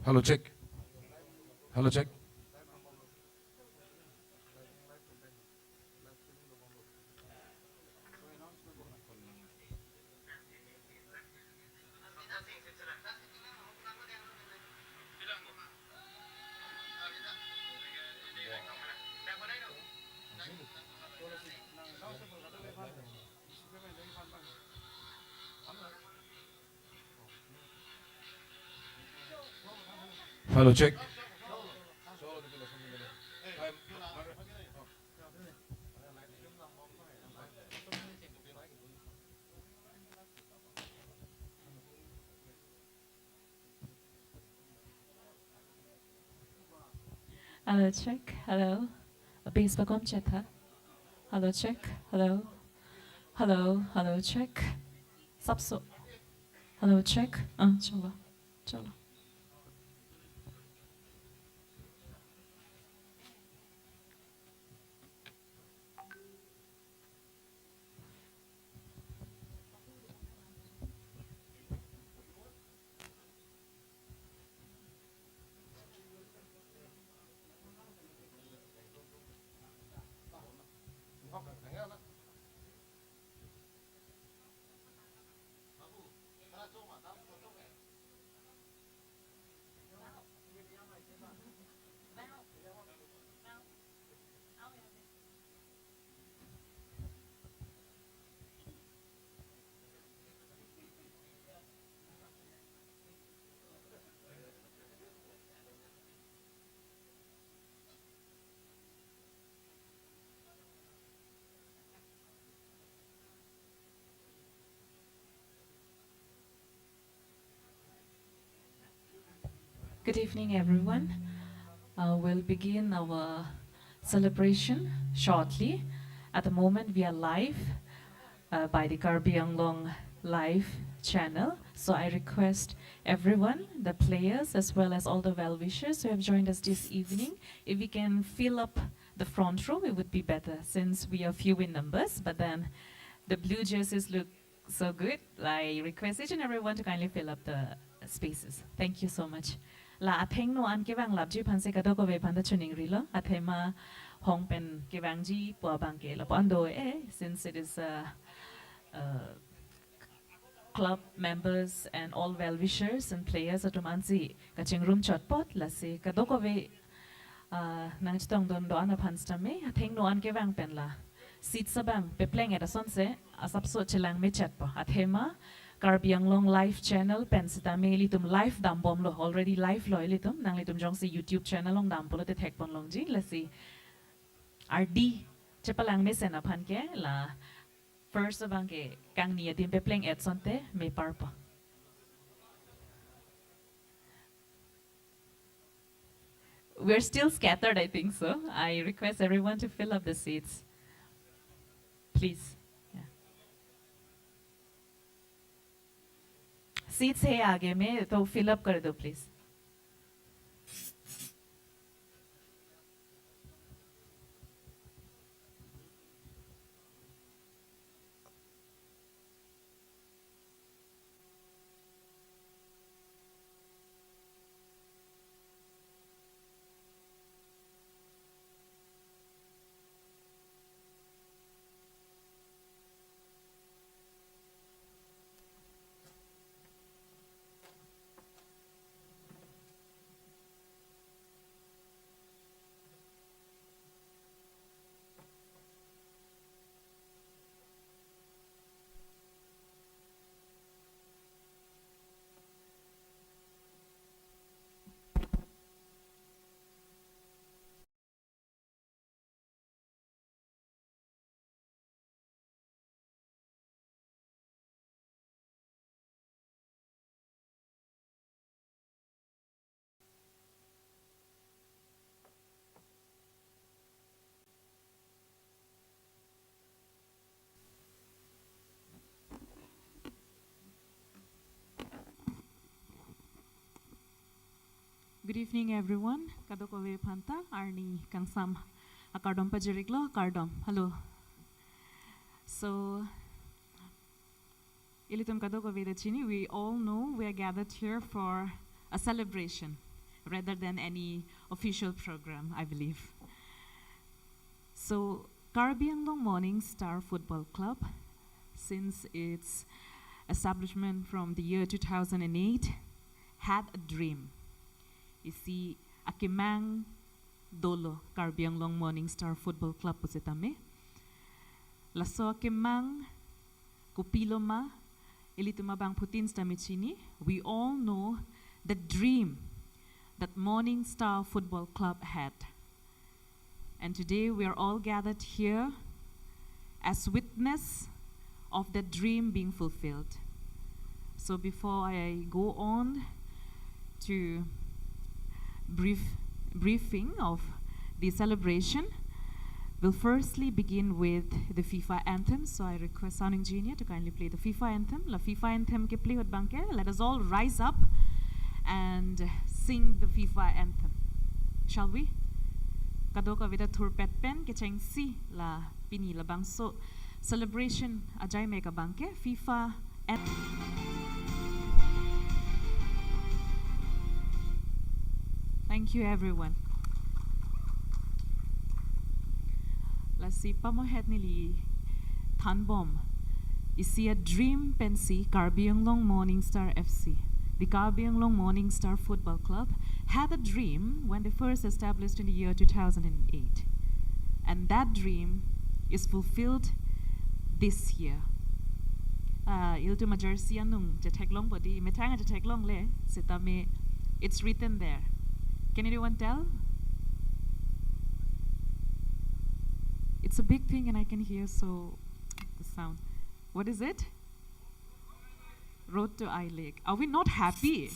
Hello, check. Hello, check. Hello, check. Hello, check. Hello. Base bagom chetha. Hello, check. Hello. Hello. Hello, check. Sapso. Hello, check. Chalo. Chalo. Good evening, everyone. We'll begin our celebration shortly. At the moment, we are live by the Karbi Anglong live channel. So I request everyone, the players, as well as all the well-wishers who have joined us this evening, if we can fill up the front row, it would be better since we are few in numbers. But then the blue jerseys look so good. I request each and everyone to kindly fill up the spaces. Thank you so much. La atheng no an kewang labji phanse kado ko ve phanda chuning rilo athema hong pen kewangji po bangke la pando since it is club members and all well-wishers and players at Romanzi kaching room chatpot la se kado ko ve nang chitong don do ana phansta me atheng no an kewang pen la seat sabang pe playing at son se asap so chilang me chat pa athema Karbi Anglong live channel pensita me litum live dam bom lo already live lo litum nang litum jong si YouTube channel long dam polo te thek pon long ji la si RD chepalang me sena phan ke la first abang ke kang nia dim pe playing at sonte me parpa. We're still scattered, I think so. I request everyone to fill up the seats. Please. Yeah. Seats है आगे में तो fill up कर दो please. Good evening, everyone. Kadoko Panta, Arni Kangsam, Akardom Pajiriglo, Kardom. Hello. So, Ilitum Kadoko Vedachini, we all know we are gathered here for a celebration rather than any official program, I believe. So, Karbi Anglong Morning Star Football Club, since its establishment from the year 2008, had a dream. You see, Akimang Dolo, Karbi Anglong Morning Star Football Club pusitame. Laso Akimang Kupiloma, Ilitumabang Putin Stamichini, we all know the dream that Morning Star Football Club had. And today we are all gathered here as witness of the dream being fulfilled. So before I go on to briefing of the celebration, we'll firstly begin with the FIFA anthem. So I request sound engineer to kindly play the FIFA anthem. La FIFA anthem ke play hot bangke. Let us all rise up and sing the FIFA anthem. Shall we? Kadoka vida turpet pen ke cheng si la pini la bang so celebration ajay meka bangke FIFA anthem. Thank you, everyone. Lasi pamohet nili Thanbom. Isi a dream pensi Karbi Anglong Morning Star FC. The Karbi Anglong Morning Star Football Club had a dream when they first established in the year 2008. And that dream is fulfilled this year. Iltu majarsi anung jateklong body metanga jateklong le sitame. It's written there. Can anyone tell? It's a big thing and I can hear so the sound. What is it? Road to I Lake. Are we not happy?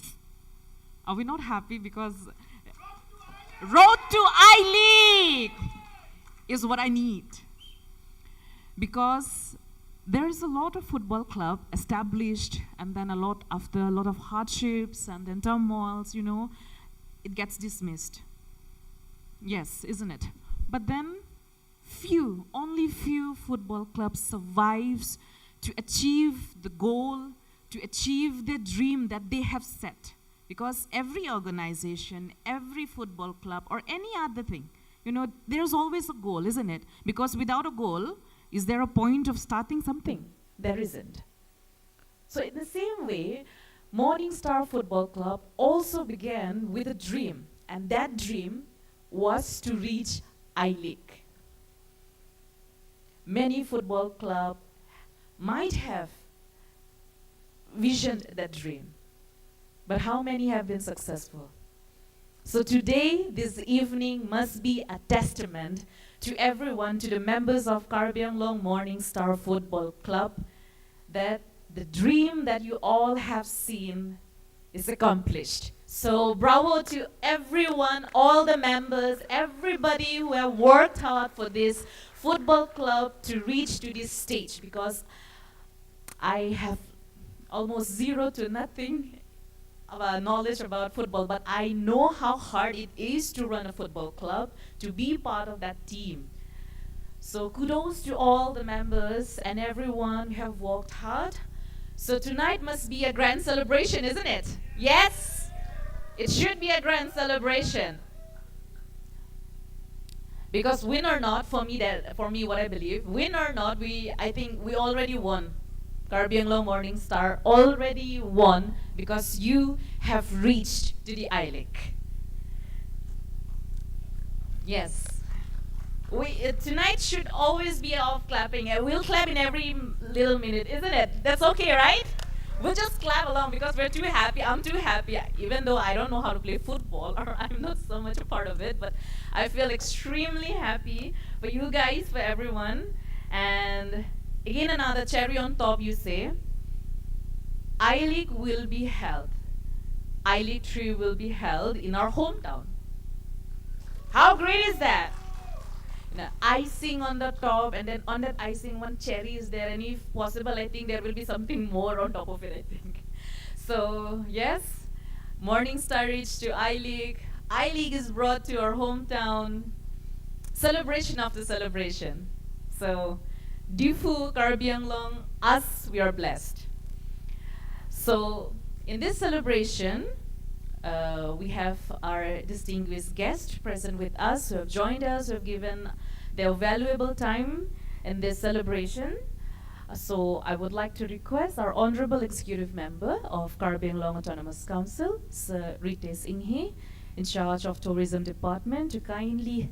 Are we not happy because Road to I Lake is what I need. Because there is a lot of football club established and then after a lot of hardships and then turmoils, you know, it gets dismissed. Yes, isn't it? But then only few football clubs survives to achieve the goal, to achieve the dream that they have set. Because every organization, every football club, or any other thing, you know, there's always a goal, isn't it? Because without a goal, is there a point of starting something? There isn't. So in the same way, Morning Star Football Club also began with a dream, and that dream was to reach I-League. Many football clubs might have visioned that dream, but how many have been successful? So today, this evening must be a testament to everyone, to the members of Karbi Anglong Morning Star Football Club, that the dream that you all have seen is accomplished. So bravo to everyone, all the members, everybody who have worked hard for this football club to reach to this stage, because I have almost zero to nothing knowledge about football, but I know how hard it is to run a football club, to be part of that team. So kudos to all the members and everyone who have worked hard. So tonight must be a grand celebration, isn't it? Yes? It should be a grand celebration. Because win or not, for me what I believe, win or not, I think we already won. Karbi Anglong Morning Star already won because you have reached to the I-League. Yes. Tonight should always be off clapping. We'll clap in every little minute, isn't it? That's okay, right? We'll just clap along because we're too happy. I'm too happy, even though I don't know how to play football or I'm not so much a part of it, but I feel extremely happy for you guys, for everyone. And again, another cherry on top, you say, I-League will be held. I-League 3 will be held in our hometown. How great is that? Icing on the top, and then on that icing one cherry is there, and if possible I think there will be something more on top of it, I think. So yes, Morningstar reached to I-League. I-League is brought to our hometown. Celebration after celebration. So, Difu, Karbi Anglong, us, we are blessed. So, in this celebration, we have our distinguished guest present with us who have joined us, who have given their valuable time in this celebration. So I would like to request our Honorable Executive Member of Karbi Anglong Autonomous Council, Sir Rites Inghe, in charge of Tourism Department, to kindly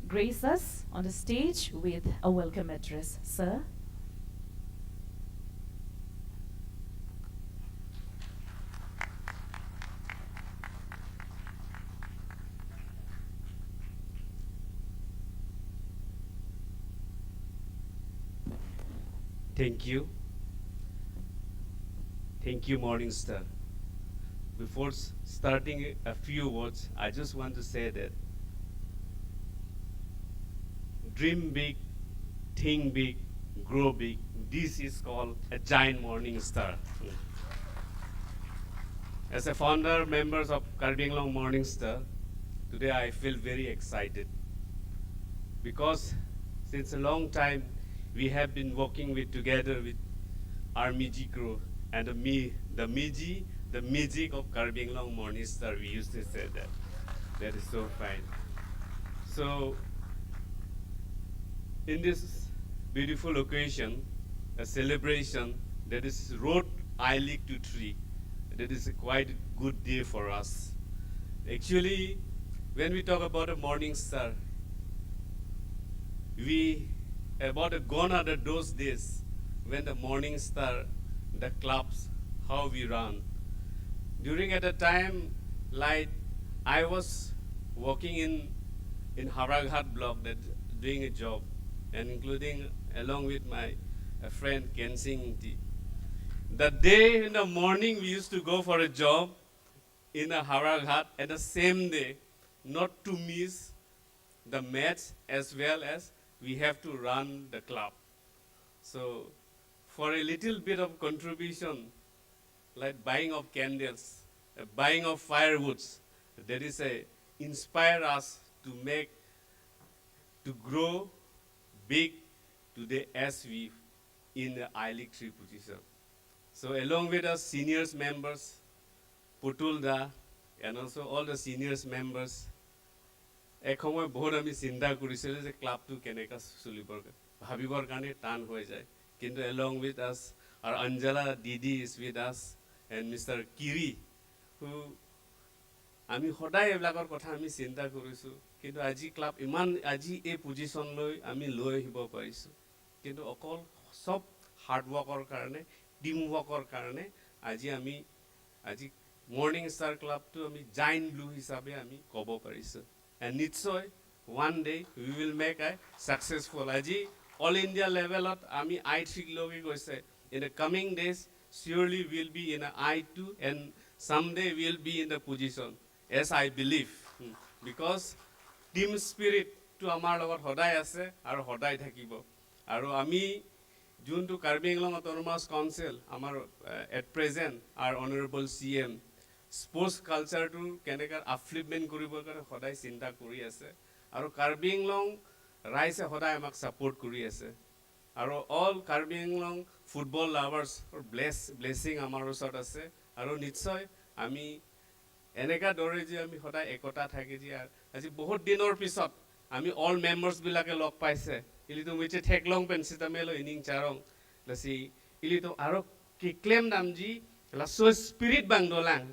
grace us on the stage with a welcome address. Sir. Thank you. Thank you, Morningstar. Before starting a few words, I just want to say that dream big, think big, grow big. This is called a giant Morningstar. As a founder, members of Karbi Anglong Morningstar, today I feel very excited because since a long time we have been working together with our Miji crew and the Miji, the magic of Karbi Anglong Morningstar. We used to say that. That is so fine. So, in this beautiful occasion, a celebration that is Road I-League to 3, that is a quite good day for us. Actually, when we talk about a Morningstar, gone are those days when the Morningstar, the clubs, how we run. During at the time, like I was working in Haraghat block that doing a job, and including along with my friend Ken Singh T. The day in the morning we used to go for a job in a Haraghat, and the same day, not to miss the match as well as we have to run the club. So for a little bit of contribution, like buying of candles, buying of firewoods, that is inspire us to grow big today as we in the I-League 3 position. So along with us seniors members, Putulda, and also all the seniors members, এক সময় বহুত আমি চিন্তা কৰিছিলোঁ যে ক্লাবটো কেনেকৈ চলিবৰ ভাবিবৰ কাৰণে টান হৈ যায় কিন্তু along with us our Anjala Didi is with us and Mr. Kiri who আমি সদায় এইবিলাকৰ কথা আমি চিন্তা কৰিছোঁ কিন্তু আজি ক্লাব ইমান আজি এই পজিশ্যনলৈ আমি লৈ আহিব পাৰিছোঁ কিন্তু অকল সব হাৰ্ড ৱৰ্কৰ কাৰণে টিম ৱৰ্কৰ কাৰণে আজি Morningstar ক্লাবটো আমি জাইণ্ট ব্লু হিচাপে আমি ক'ব পাৰিছোঁ and নিশ্চয় one day we will make a successful আজি all India level at ami I3 logi goise in the coming days surely we'll be in a I2 and someday we'll be in the position as I believe because team spirit to amar logot hoday ase aru hoday thakibo aru ami juntu Karbi Anglong Autonomous Council amar at present our honorable CM sports culture to kenekar upliftment koribor kare hoday chinta kori ase aru Karbi Anglong rise hoday amak support kori ase aru all Karbi Anglong football lovers or blessing amar osot ase aru nichoy ami eneka dore je ami hoday ekota thaki ji aji bahut dinor pisot ami all members bilake log paise ilito miche theklong pen sitamelo inning charong lasi ilito aro ki claim namji la so spirit bang dolang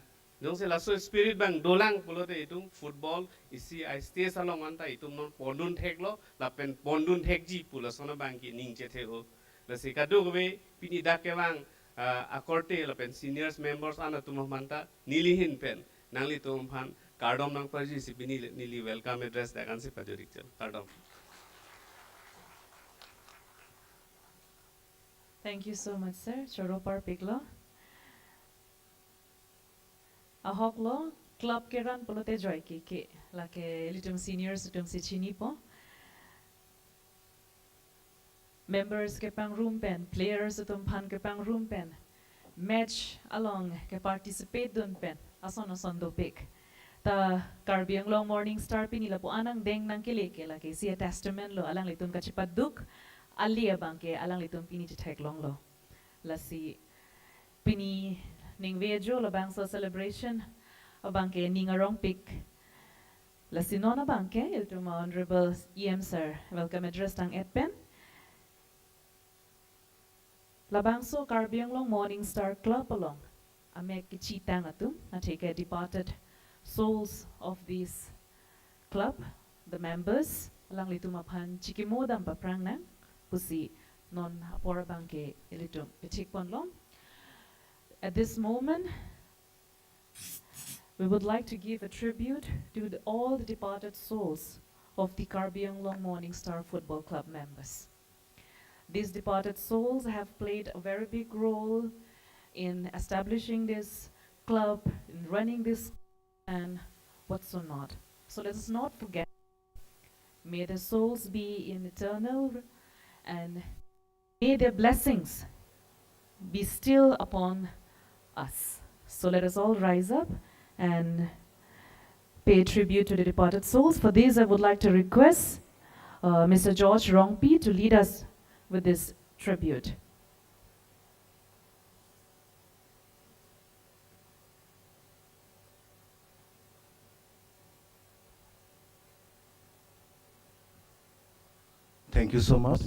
dong se la so spirit bang dolang polote itung football isi I stay salong anta itung non pondun theklo la pen pondun thekji pulasona bang ki ning che thego la se kadu gobe pini dake bang akorte la pen seniors members ana tumah manta nilihin pen nangli tum phan cardom nang parji si bini nili welcome address dakan se pajorik chal cardom. Thank you so much, sir. Choropar Piglo. Ahok lo club ke ran polote joy ki lake litum seniors litum si chini po. Members ke pang room pen, players litum pan ke pang room pen. match along ke participate dun pen ason do pick ta Karbi Anglong Morning Star pinila po anang deng nang kila ke siya testament lo alang litun kachipaduk ali abang ke alang litun pini chitek long lo la si pini ning vejo lo bang so celebration abang ke ning arong pick la si nona bang ke iltu ma honorable EM sir welcome address tang etpen Labangso Karbi Anglong Morning Star Club along. Amek kichitang atum na take departed souls of this club, the members, alang litum apan chikimodam paprang nang pusi non porabangke ilitum pitikpon long. At this moment, we would like to give a tribute to all the departed souls of the Karbi Anglong Morning Star Football Club members. These departed souls have played a very big role in establishing this club, in running this, and what's not. So let us not forget. May their souls be in eternal, and may their blessings be still upon us. So let us all rise up and pay tribute to the departed souls. For this, I would like to request Mr. George Rongpi to lead us with this tribute. Thank you so much.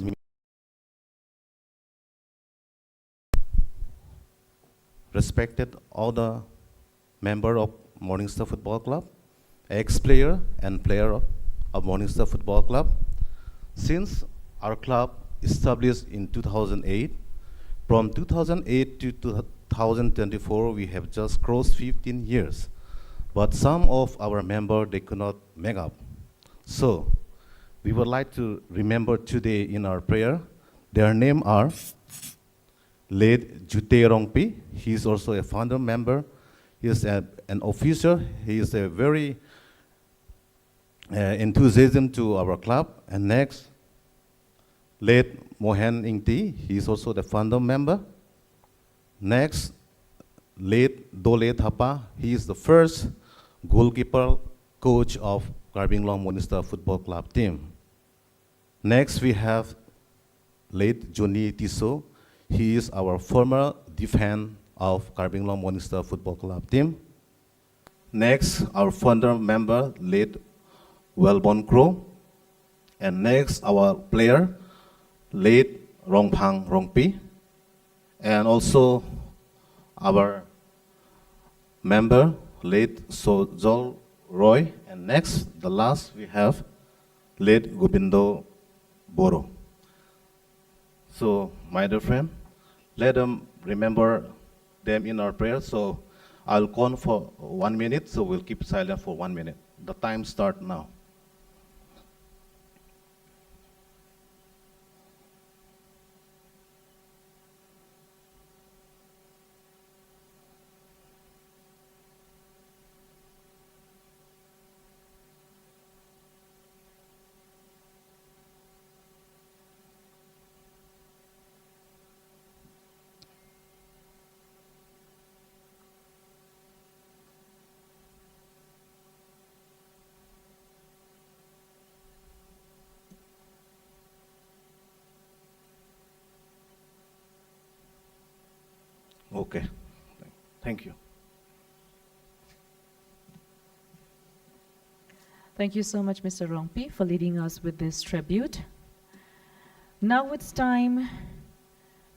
Respected all the member of Morningstar Football Club, ex-player and player of Morningstar Football Club. Since our club established in 2008, from 2008 to 2024, we have just crossed 15 years. But some of our members, they could not make up. So, we would like to remember today in our prayer. Their names are late Jute Rongpi. He is also a founder member. He is an officer. He is a very enthusiasm to our club. And next, late Mohan Ingti. He is also the founder member. Next, late Dole Thapa. He is the first goalkeeper coach of Karbi Anglong Morningstar Football Club team. Next, we have late Johnny Tiso. He is our former defense of Karbi Anglong Morningstar Football Club team. Next, our founder member, late Wellborn Crow. And next, our player, late Rongpang Rongpi. And also, our member, late Sojol Roy. And next, the last, we have late Gobindo Boro. So, my dear friend, let them remember them in our prayer. So, I'll count for 1 minute, so we'll keep silent for 1 minute. The time starts now. Okay, thank you. Thank you so much, Mr. Rongpi, for leading us with this tribute. Now it's time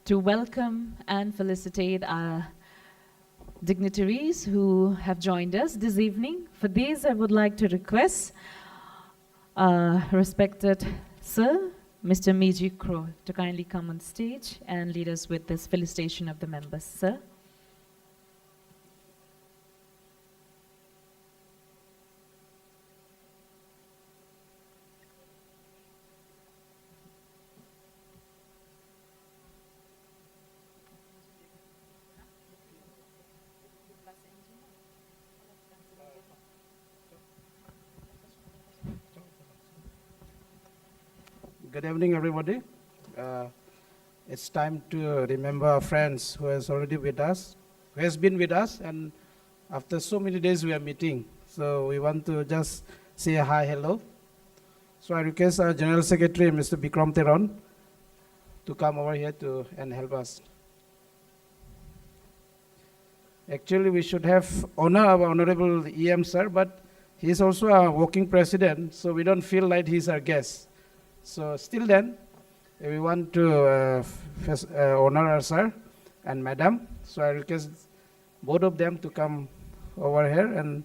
to welcome and felicitate our dignitaries who have joined us this evening. For these, I would like to request respected Sir, Mr. Miji Crow, to kindly come on stage and lead us with this felicitation of the members. Sir. Good evening, everybody. it's time to remember our friends who has already with us, who has been with us, and after so many days we are meeting. So we want to just say a hi, hello. So I request our General Secretary, Mr. Bikram Teron, to come over here and help us. Actually, we should have honor our Honorable EM sir, but he is also our working president, so we don't feel like he's our guest. So still then, we want to honor our sir and madam. So I request both of them to come over here and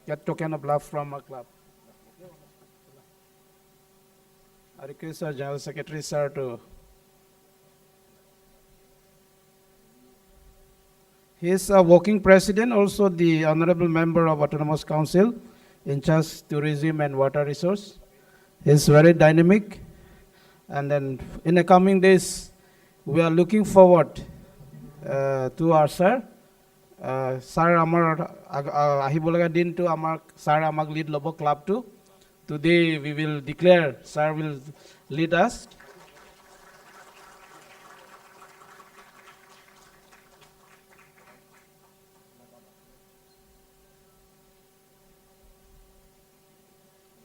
get token of love from our club. I request our General Secretary sir to. He is a working president, also the honorable member of Autonomous Council in charge tourism and water resource. He is very dynamic, and then in the coming days, we are looking forward to our sir. Sir, amar ahibolaga din to amar sir amak lead lobo club to. Today we will declare sir will lead us.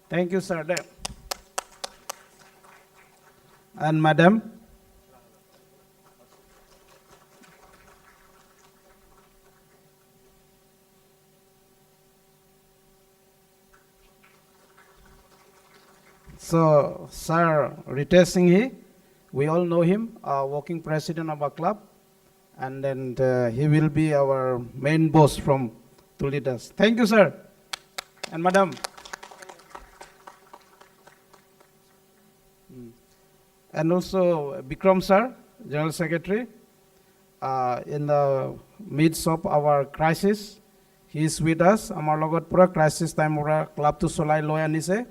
Thank you, sir. And madam. So, sir Ritesh Singh, we all know him, working president of our club, and then he will be our main boss to lead us. Thank you, sir. And madam. And also Bikram sir, General Secretary, in the midst of our crisis, he is with us. Amar logot pura crisis time ora club to solai loi anise.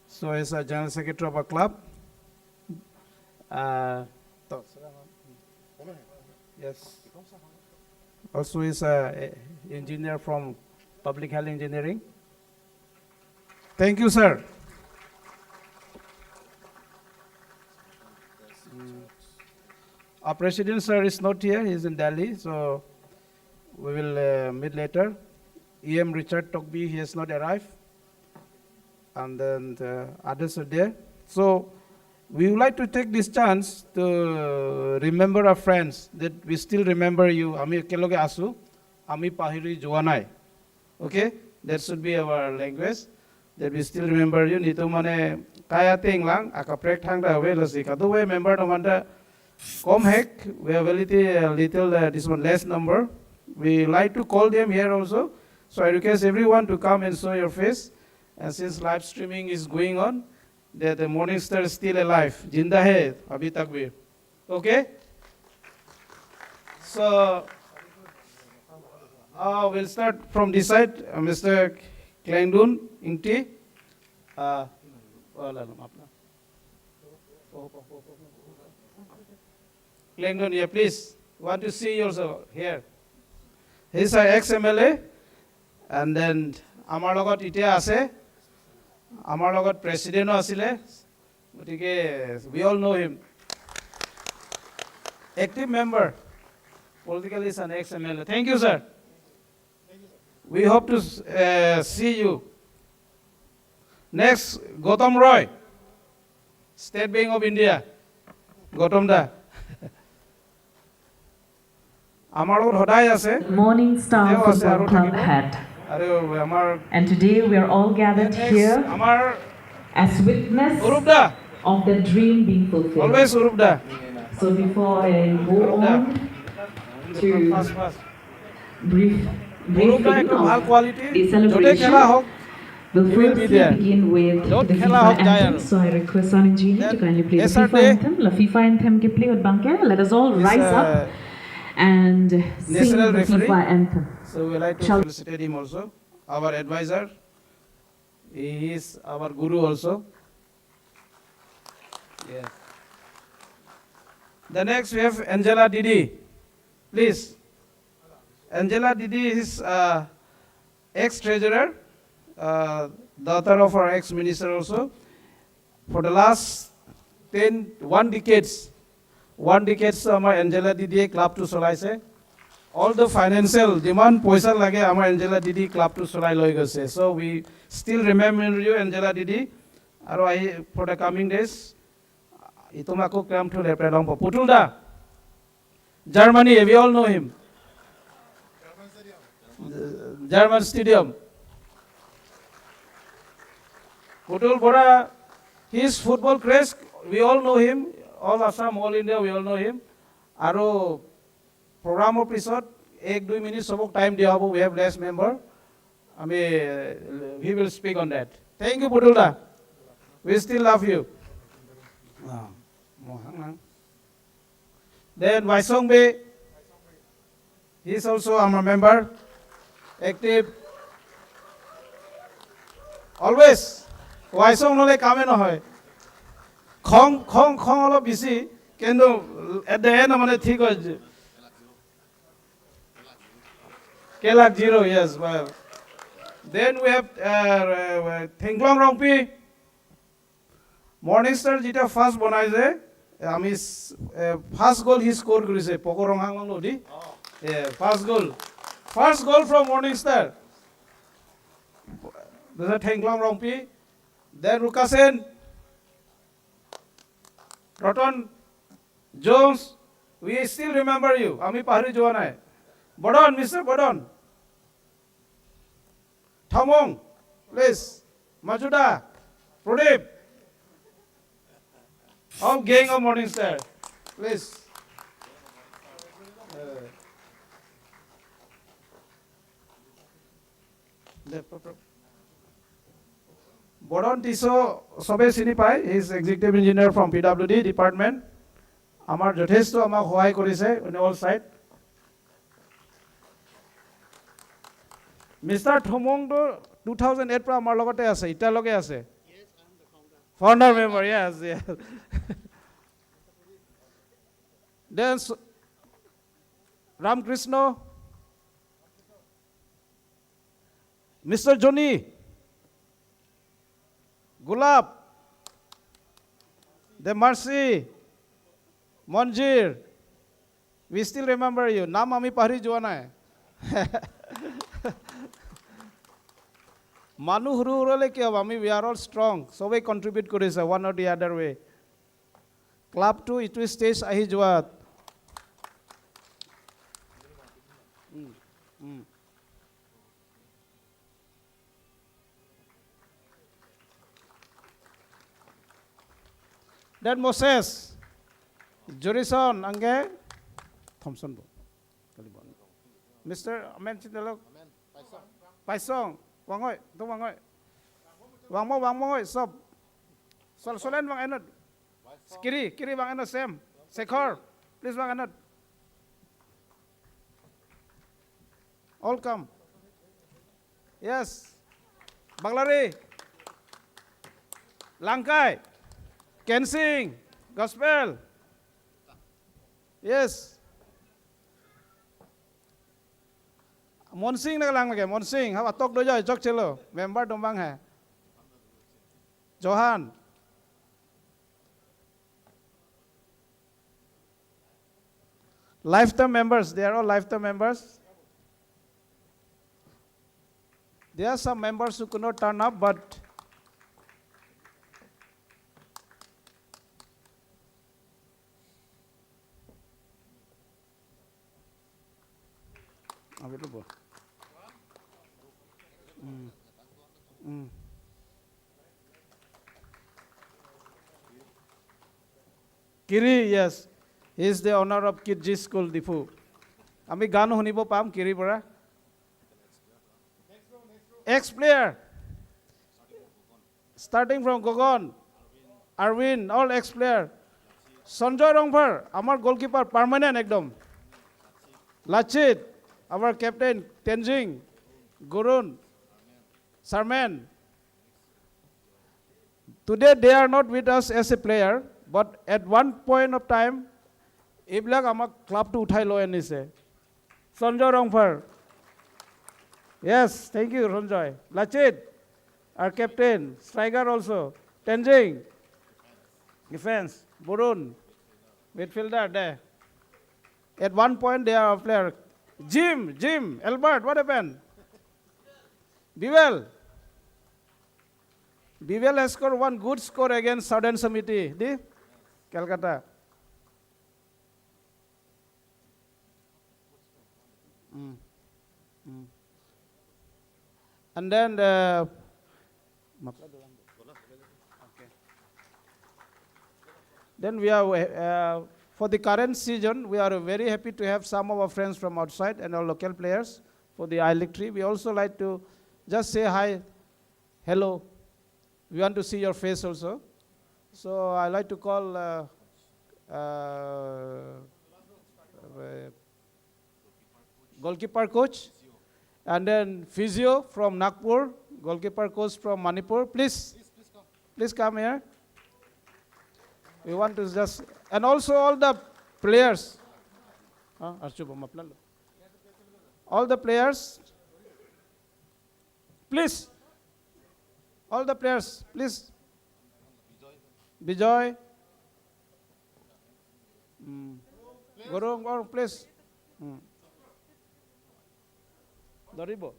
So he is a General Secretary of our club. Yes. Also he is an engineer from Public Health Engineering. Thank you, sir. Our president, sir, is not here. He is in Delhi, so we will meet later. EM Richard Tokby, he has not arrived. And then the others are there. So we would like to take this chance to remember our friends, that we still remember you. Ami ekeloge asu, ami pahiri joanai. Okay? That should be our language. That we still remember you. Nito mane kaya ting lang, akaprek thang da we lasi. Kado we member no manda. Come heck, we have a little this one less number. We like to call them here also. So I request everyone to come and show your face. And since live streaming is going on, that the Morning Star is still alive. Jinda hai, abhi tak bhi. Okay? So, we'll start from this side. Mr. Klangdun, Ingti. Klangdun, yeah, please. Want to see you also here. He's our ex-MLA. And then, Amar logot ite ase. Amar logot president asile. We all know him. Active member. Politically is an ex-MLA. Thank you, sir. We hope to see you. Next, Gautam Roy, State Bank of India. Gautam da. Morning Star Football Club hat. And today we are all gathered here as witness of the dream being fulfilled. Always Urubda. So before I go on to briefing of the celebration, we'll firstly begin with the FIFA anthem. So I request our engineer to kindly play the FIFA anthem. La FIFA anthem ke play ud bangke. Let us all rise up and sing the FIFA anthem. So we like to felicitate him also, our advisor. He is our guru also. Yeah. The next we have Angela Didi. Please. Angela Didi is ex-treasurer, daughter of our ex-minister also. For the last 1 decades. 1 decades our Angela Didi club to Solaise. All the financial demand poisa lage our Angela Didi club to Solai Loigose. So we still remember you, Angela Didi. For the coming days, Itumako come to the Predampo. Putulda, Germany, we all know him. German Stadium. Putul Bora, his football craze, we all know him. All Assam, all India, we all know him. Aro program episode, 1-2 minutes of time we have less member. I mean, he will speak on that. Thank you, Putulda. We still love you. Then Waisongbe, he is also a member, active. Always, Waisong no le kame no hoy. Khong olo busy. Kendo at the end amane thik hoy. Kelak zero, yes. Well. Then we have Thenglong Rongpi. Morning Star jita first bonaise. Ami first goal he scored korise. Poko Ronghang Lodi. Yeah, first goal. First goal from Morning Star. This is Thenglong Rongpi. Then Rukasen. Roton Jones. We still remember you. Ami pahari joanai. Bodon, Mr. Bodon. Thamong, please. Majuda, Pradip. All gang of Morning Star, please. Bodon Tiso Sobe Sinipai, he is executive engineer from PWD department. Amar Jothesto Amar Hoai Korise on all sides. Mr. Thomong 2008 pra amar logote ase ita loge ase. Yes, I am the founder member. Yes. Then Ram Krishna, Mr. Johnny, Gulab, the Mercy, Monjir. We still remember you. Nam ami pahari joana hai. Manu huru hurole ki abami, we are all strong. So we contribute korise one or the other way. Club to it stage ahi joat. Then Moses, Jorison, Ange, Thompson, Mr. Amen, Paisong. Wangoi, tu wangoi. Wangoi, sob. Solen wang enod. Kiri wang enod Sam. Sekhor, please wang enod. All come. Yes. Banglari. Langkai. Kensing. Gospel. Yes. Monsing na lang lagi, Monsing, haba tok do joy, chok chelo, member dombang hai. Johan. Lifetime members, they are all lifetime members. There are some members who could not turn up, but available. Kiri, yes. He is the owner of Kirji School, Difu. Ami gano hunibo pam Kiri pora. Ex-player. Starting from Gogon, Arvin, all ex-player. Sanjoy Rongpar, our goalkeeper, permanent ekdom. Lachit, our captain, Tenzing, Gurun, Sarman. Today they are not with us as a player, but at one point of time, Iblak our club to uthai lo enise. Sanjoy Rongpar. Yes, thank you, Sanjoy. Lachit, our captain, striker also. Tenzing, Defense, Burun. Midfielder there. At one point, they are a player. Jim, Albert, what happened? Bewell. Bewell has scored one good score against Southern Samiti, the Calcutta. And then then we are for the current season, we are very happy to have some of our friends from outside and our local players for the I-League 3. We also like to just say hi, hello. We want to see your face also. So I like to call goalkeeper coach, and then physio from Nagpur, goalkeeper coach from Manipur. Please come here. We want to just, and also all the players. All the players. Please. All the players, please. Bijoy. Gorong, please. Doribo.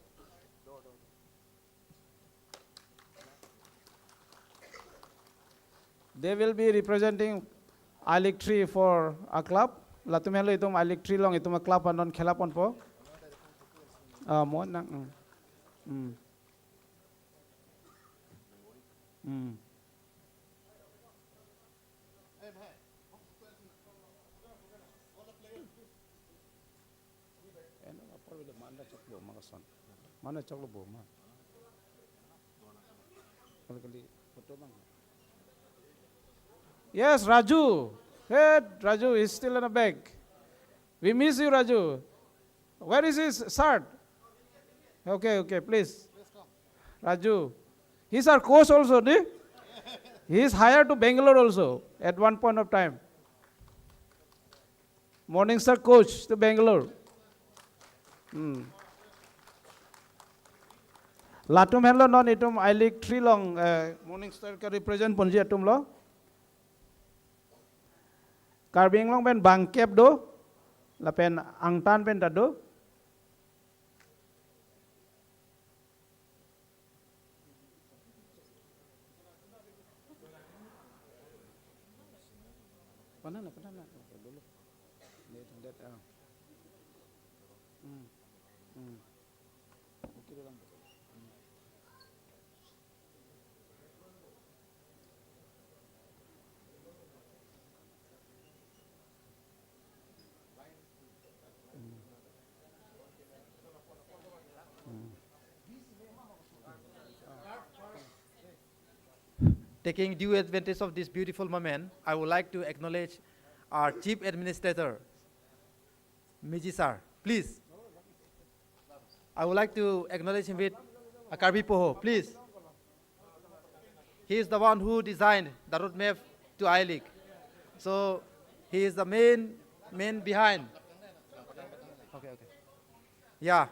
They will be representing I-League 3 for a club. Latumelo itum I-League 3 long itum a club and non kelapon po. Mo nang. Mana chaklo bo ma. Yes, Raju. Hey, Raju is still in a bag. We miss you, Raju. Where is his shirt? Okay, please. Raju. He's our coach also, ne? He is hired to Bangalore also at one point of time. Morningstar coach to Bangalore. Latum hello non itum I-League 3 long Morningstar ka represent ponji atum lo. Karbi Anglong pen bangkep do. La pen angtan pen tado. Panana. Dulu. Lihat Oke dalam. Taking due advantage of this beautiful moment, I would like to acknowledge our Chief Administrator, Miji sir. Please. I would like to acknowledge him with a Karbi Poho, please. He is the one who designed the roadmap to I-League. So he is the main behind. Okay. Yeah.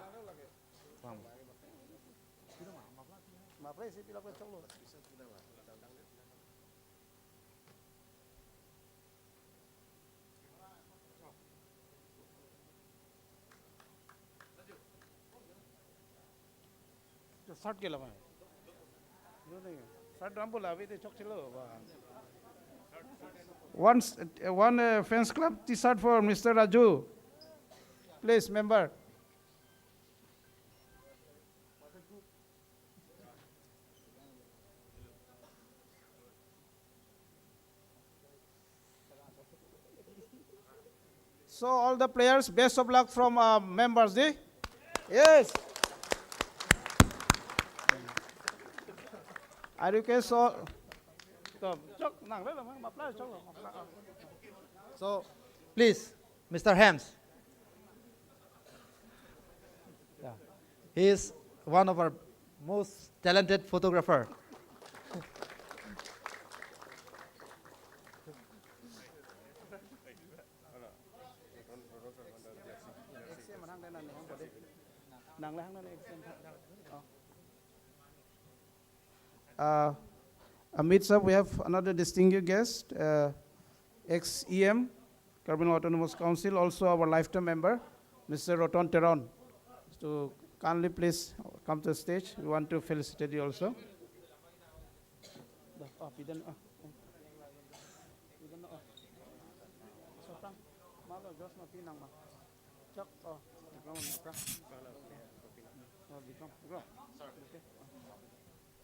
Start केला मैं. Start drum बोला अभी तो चौक चलो. One fans club T-shirt for Mr. Raju. Please, member. So all the players, best of luck from members, eh? Yes. I request so. So, please, Mr. Hams. Yeah. He is one of our most talented photographer. Amidst us, we have another distinguished guest, ex-EM, Karbi Anglong Autonomous Council, also our lifetime member, Mr. Roton Teron. So kindly please come to the stage. We want to felicitate you also.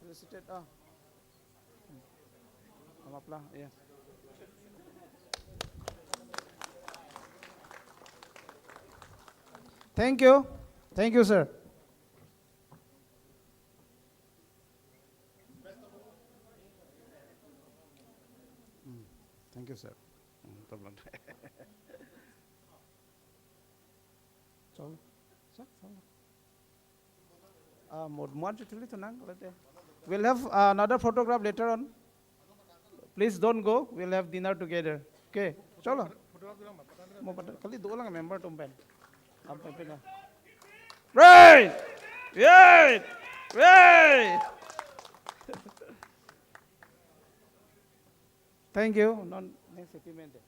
Felicitate. Yes. Thank you. Thank you, sir. Thank you, sir. We'll have another photograph later on. Please don't go. We'll have dinner together. Okay. Chalo. Kali dua lang member tumpen. Right. Right. Right. Thank you. Non sentimente.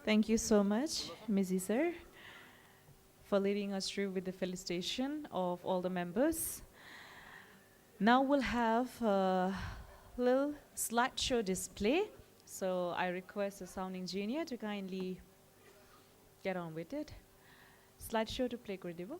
Thank you so much, Mrs. Sir, for leading us through with the felicitation of all the members. Now we'll have a little slideshow display. So I request the sound engineer to kindly get on with it. Slideshow to play, Kredivo.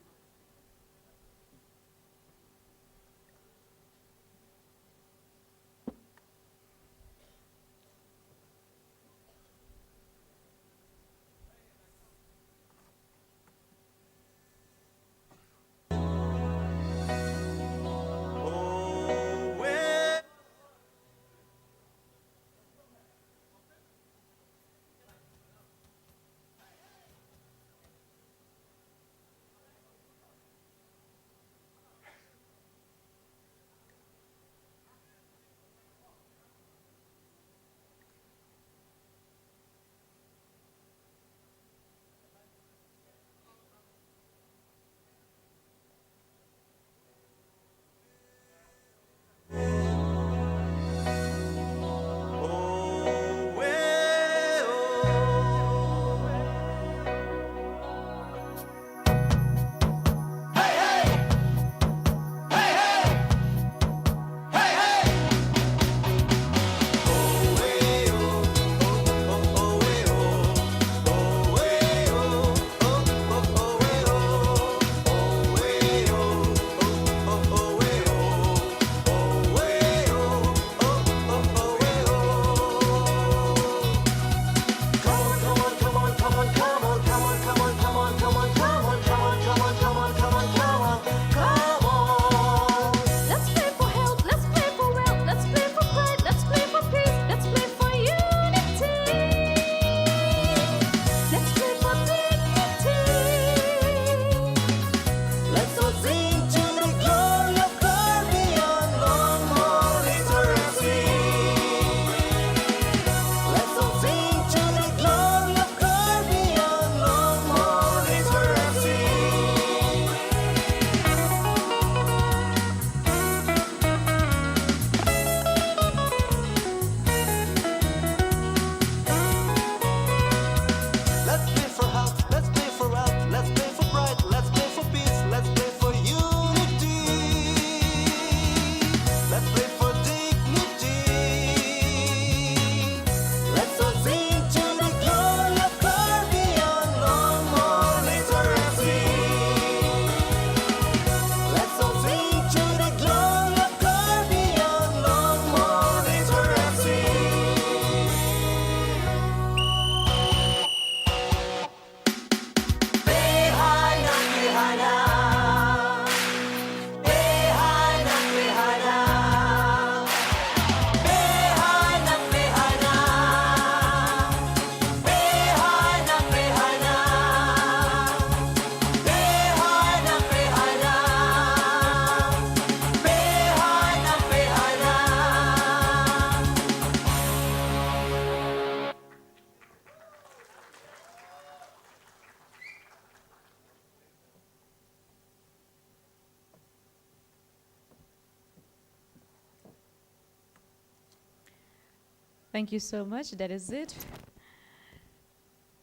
Thank you so much. That is it.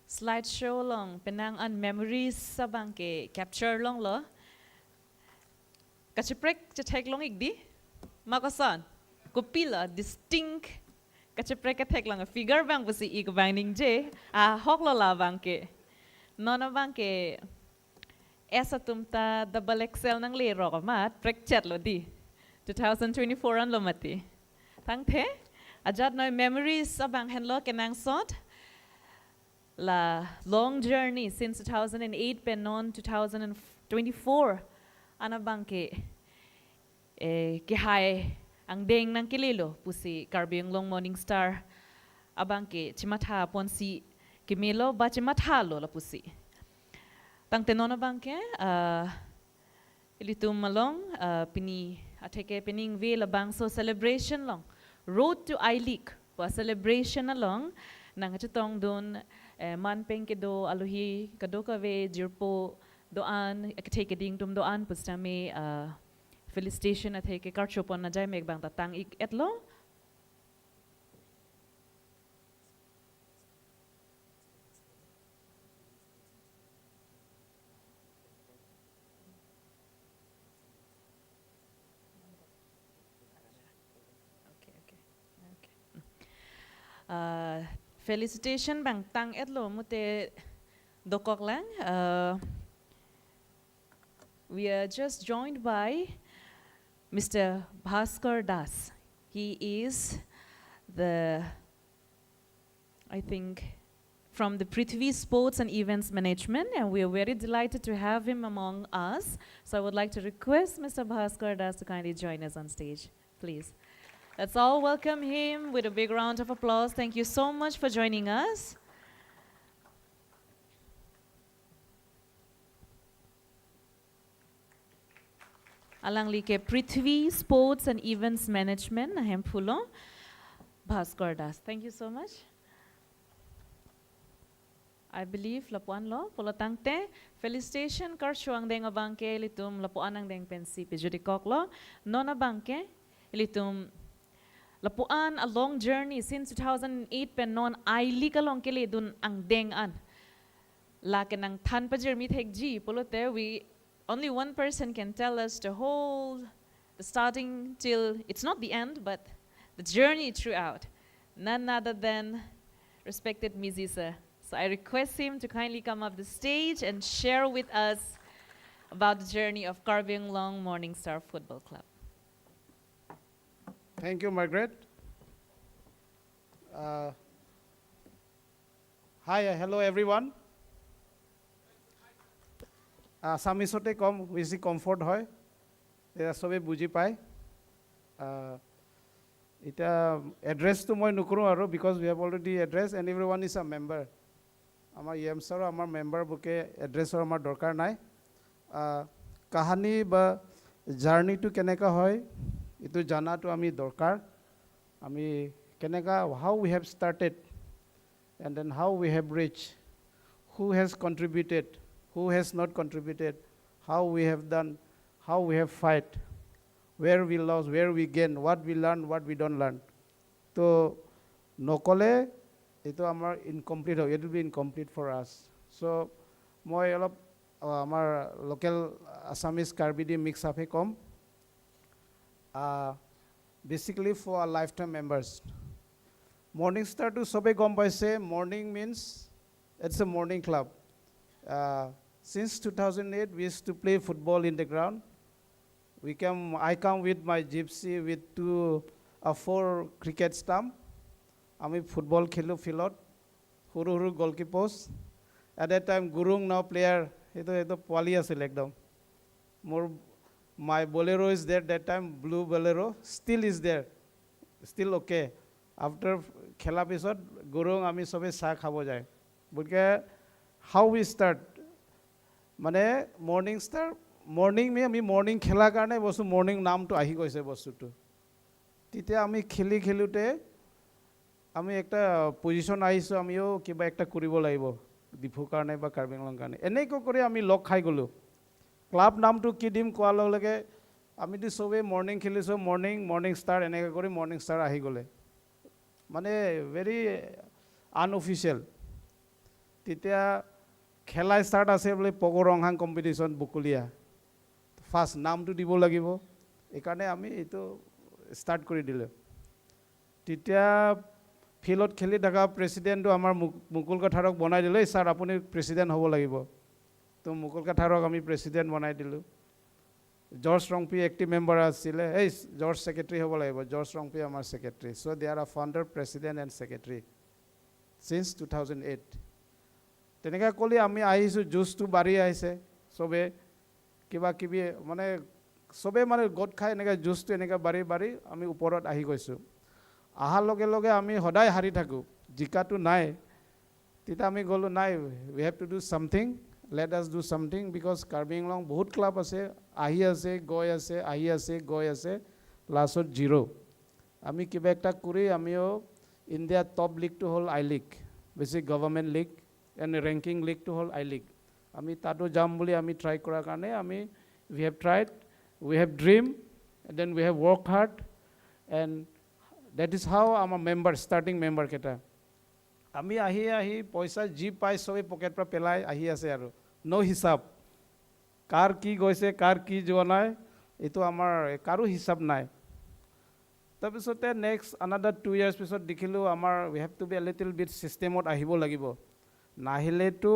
Slideshow long, penang an memories sa bangke capture long lo. Kachiprek chetek long igdi. Makasan. Kupila distinct. Kachiprek katek long a figure bang busi ig bang ning je. Hoklo la bangke. Nona bangke. Esa tumta double XL nang lero ka mat. Prek chat lo di. 2024 an lo mati. Tang the. Ajat no memories sa bang hen lo kenang sot. La long journey since 2008 penon 2024 ana bangke kihai ang deng ng kililo pusi Karbi Anglong Morning Star abangke chimatha ponsi kimilo ba chimatha lo la pusi tang tenona bangke ilitum malong pini ateke pening ve la bang so celebration long road to I-League pa celebration along nang chatong don manpeng kedo aluhi kado kave jirpo doan take ding tum doan pustame felicitation at take karchopon na jay meg bang tatang ik etlo felicitation bang tang etlo mute dokok lang. We are just joined by Mr. Bhaskar Das. He is I think, from the Prithvi Sports and Events Management, and we are very delighted to have him among us. So I would like to request Mr. Bhaskar Das to kindly join us on stage, please. Let's all welcome him with a big round of applause. Thank you so much for joining us. Alang like Prithvi Sports and Events Management, nahem phulo Bhaskar Das. Thank you so much. I believe lapuan lo polo tangte felicitation kar shuang deng abangke litum lapuan ang deng pensi pejudikok lo nona bangke litum lapuan a long journey since 2008 pen non I-League along kele dun ang deng an laken ang tan pajir mi thek ji polo te we only one person can tell us the starting till it's not the end but the journey throughout, none other than respected Mizisa. So I request him to kindly come up the stage and share with us about the journey of Karbi Anglong Morning Star Football Club. Thank you, Margaret. Hello everyone. Samisote kom beshi comfort hoy. Era sobe buji pai. Ita address to moi nukro aro because we have already addressed and everyone is a member. Amar sir amar member buke address or amar dorkar nai. Kahani ba journey to keneka hoy. Itu jana to ami dorkar. Ami keneka how we have started and then how we have reached. Who has contributed, who has not contributed, how we have done, how we have fight, where we lost, where we gain, what we learn, what we don't learn. So nokole ito amar incomplete ho, it will be incomplete for us. So moi alop amar local Assamese Karbi di mix up he kom. Basically for our lifetime members. Morning Star to sobe gom paise, morning means it's a morning club. Since 2008 we used to play football in the ground. I come with my gypsy with 4 cricket stump. Ami football khelo filot. Huru goalkeepers. At that time Gurung now player ito poali asil ekdom. My bolero is there that time, blue bolero still is there. Still okay. After khela pisot Gurung ami sobe sa khabo jay. Because how we start? Mane Morning Star morning me ami morning khela karne bosu morning naam to ahi goise bosu to. Tite ami khilute ami ekta position ahiso amio kiba ekta kuribo laibo dipu karne ba Karbi Anglong karne. Enei ko kore ami log khai golu. Club naam to ki dim koa log lage ami di sobe morning khiliso morning Star eneka kore Morning Star ahi gole. মানে ভেৰি unofficial তেতিয়া খেলা start আছে বোলে পগৰংহাং competition বকলীয়া first নামটো দিব লাগিব এইকাৰণে আমি এইটো ষ্টাৰ্ট কৰি দিলোঁ তেতিয়া ফিল্ডত খেলি থকা প্ৰেছিডেণ্টটো আমাৰ মুকুল কাঠাৰক বনাই দিলে ছাৰ আপুনি প্ৰেছিডেণ্ট হ'ব লাগিব তো মুকুল কাঠাৰক আমি প্ৰেছিডেণ্ট বনাই দিলোঁ জৰ্জ ৰংপি এক্টিভ মেম্বাৰ আছিলে এই জৰ্জ ছেক্ৰেটাৰী হ'ব লাগিব জৰ্জ ৰংপি আমাৰ secretary so' they are a founder president and secretary since 2008 তেনেকৈ ক'লে আমি আহিছোঁ জুচটো বাঢ়ি আহিছে চবে কিবা কিবি মানে চবে মানে গোট খাই এনেকৈ জুচটো এনেকৈ বাঢ়ি বাঢ়ি আমি ওপৰত আহি গৈছোঁ অহাৰ লগে লগে আমি সদায় হাৰি থাকোঁ জিকাটো নাই তেতিয়া আমি গ'লোঁ নাই we have to do something let us do something because Karbi Anglong বহুত ক্লাব আছে আহি আছে গৈ আছে আহি আছে গৈ আছে লাষ্টত জিৰ' আমি কিবা এটা কৰি আমিও ইণ্ডিয়াৰ টপ লিগটো হ'ল আই লিগ বেছি গভৰ্ণমেণ্ট লিগ এণ্ড ৰেংকিং লিগটো হ'ল আই লিগ আমি তাতো যাম বুলি আমি ট্ৰাই কৰাৰ কাৰণে আমি we have tried we have dream then we have work hard and that is how আমাৰ মেম্বাৰ ষ্টাৰ্টিং মেম্বাৰ কেইটা আমি আহি আহি পইচা যি পাই চবেই পকেটৰ পৰা পেলাই আহি আছে আৰু ন' হিচাপ কাৰ কি গৈছে কাৰ কি যোৱা নাই এইটো আমাৰ কাৰো হিচাপ নাই তাৰপিছতে নেক্সট আনাডাৰ 2 years পিছত দেখিলোঁ আমাৰ we have to be a little bit ছিষ্টেমত আহিব লাগিব নাহিলেতো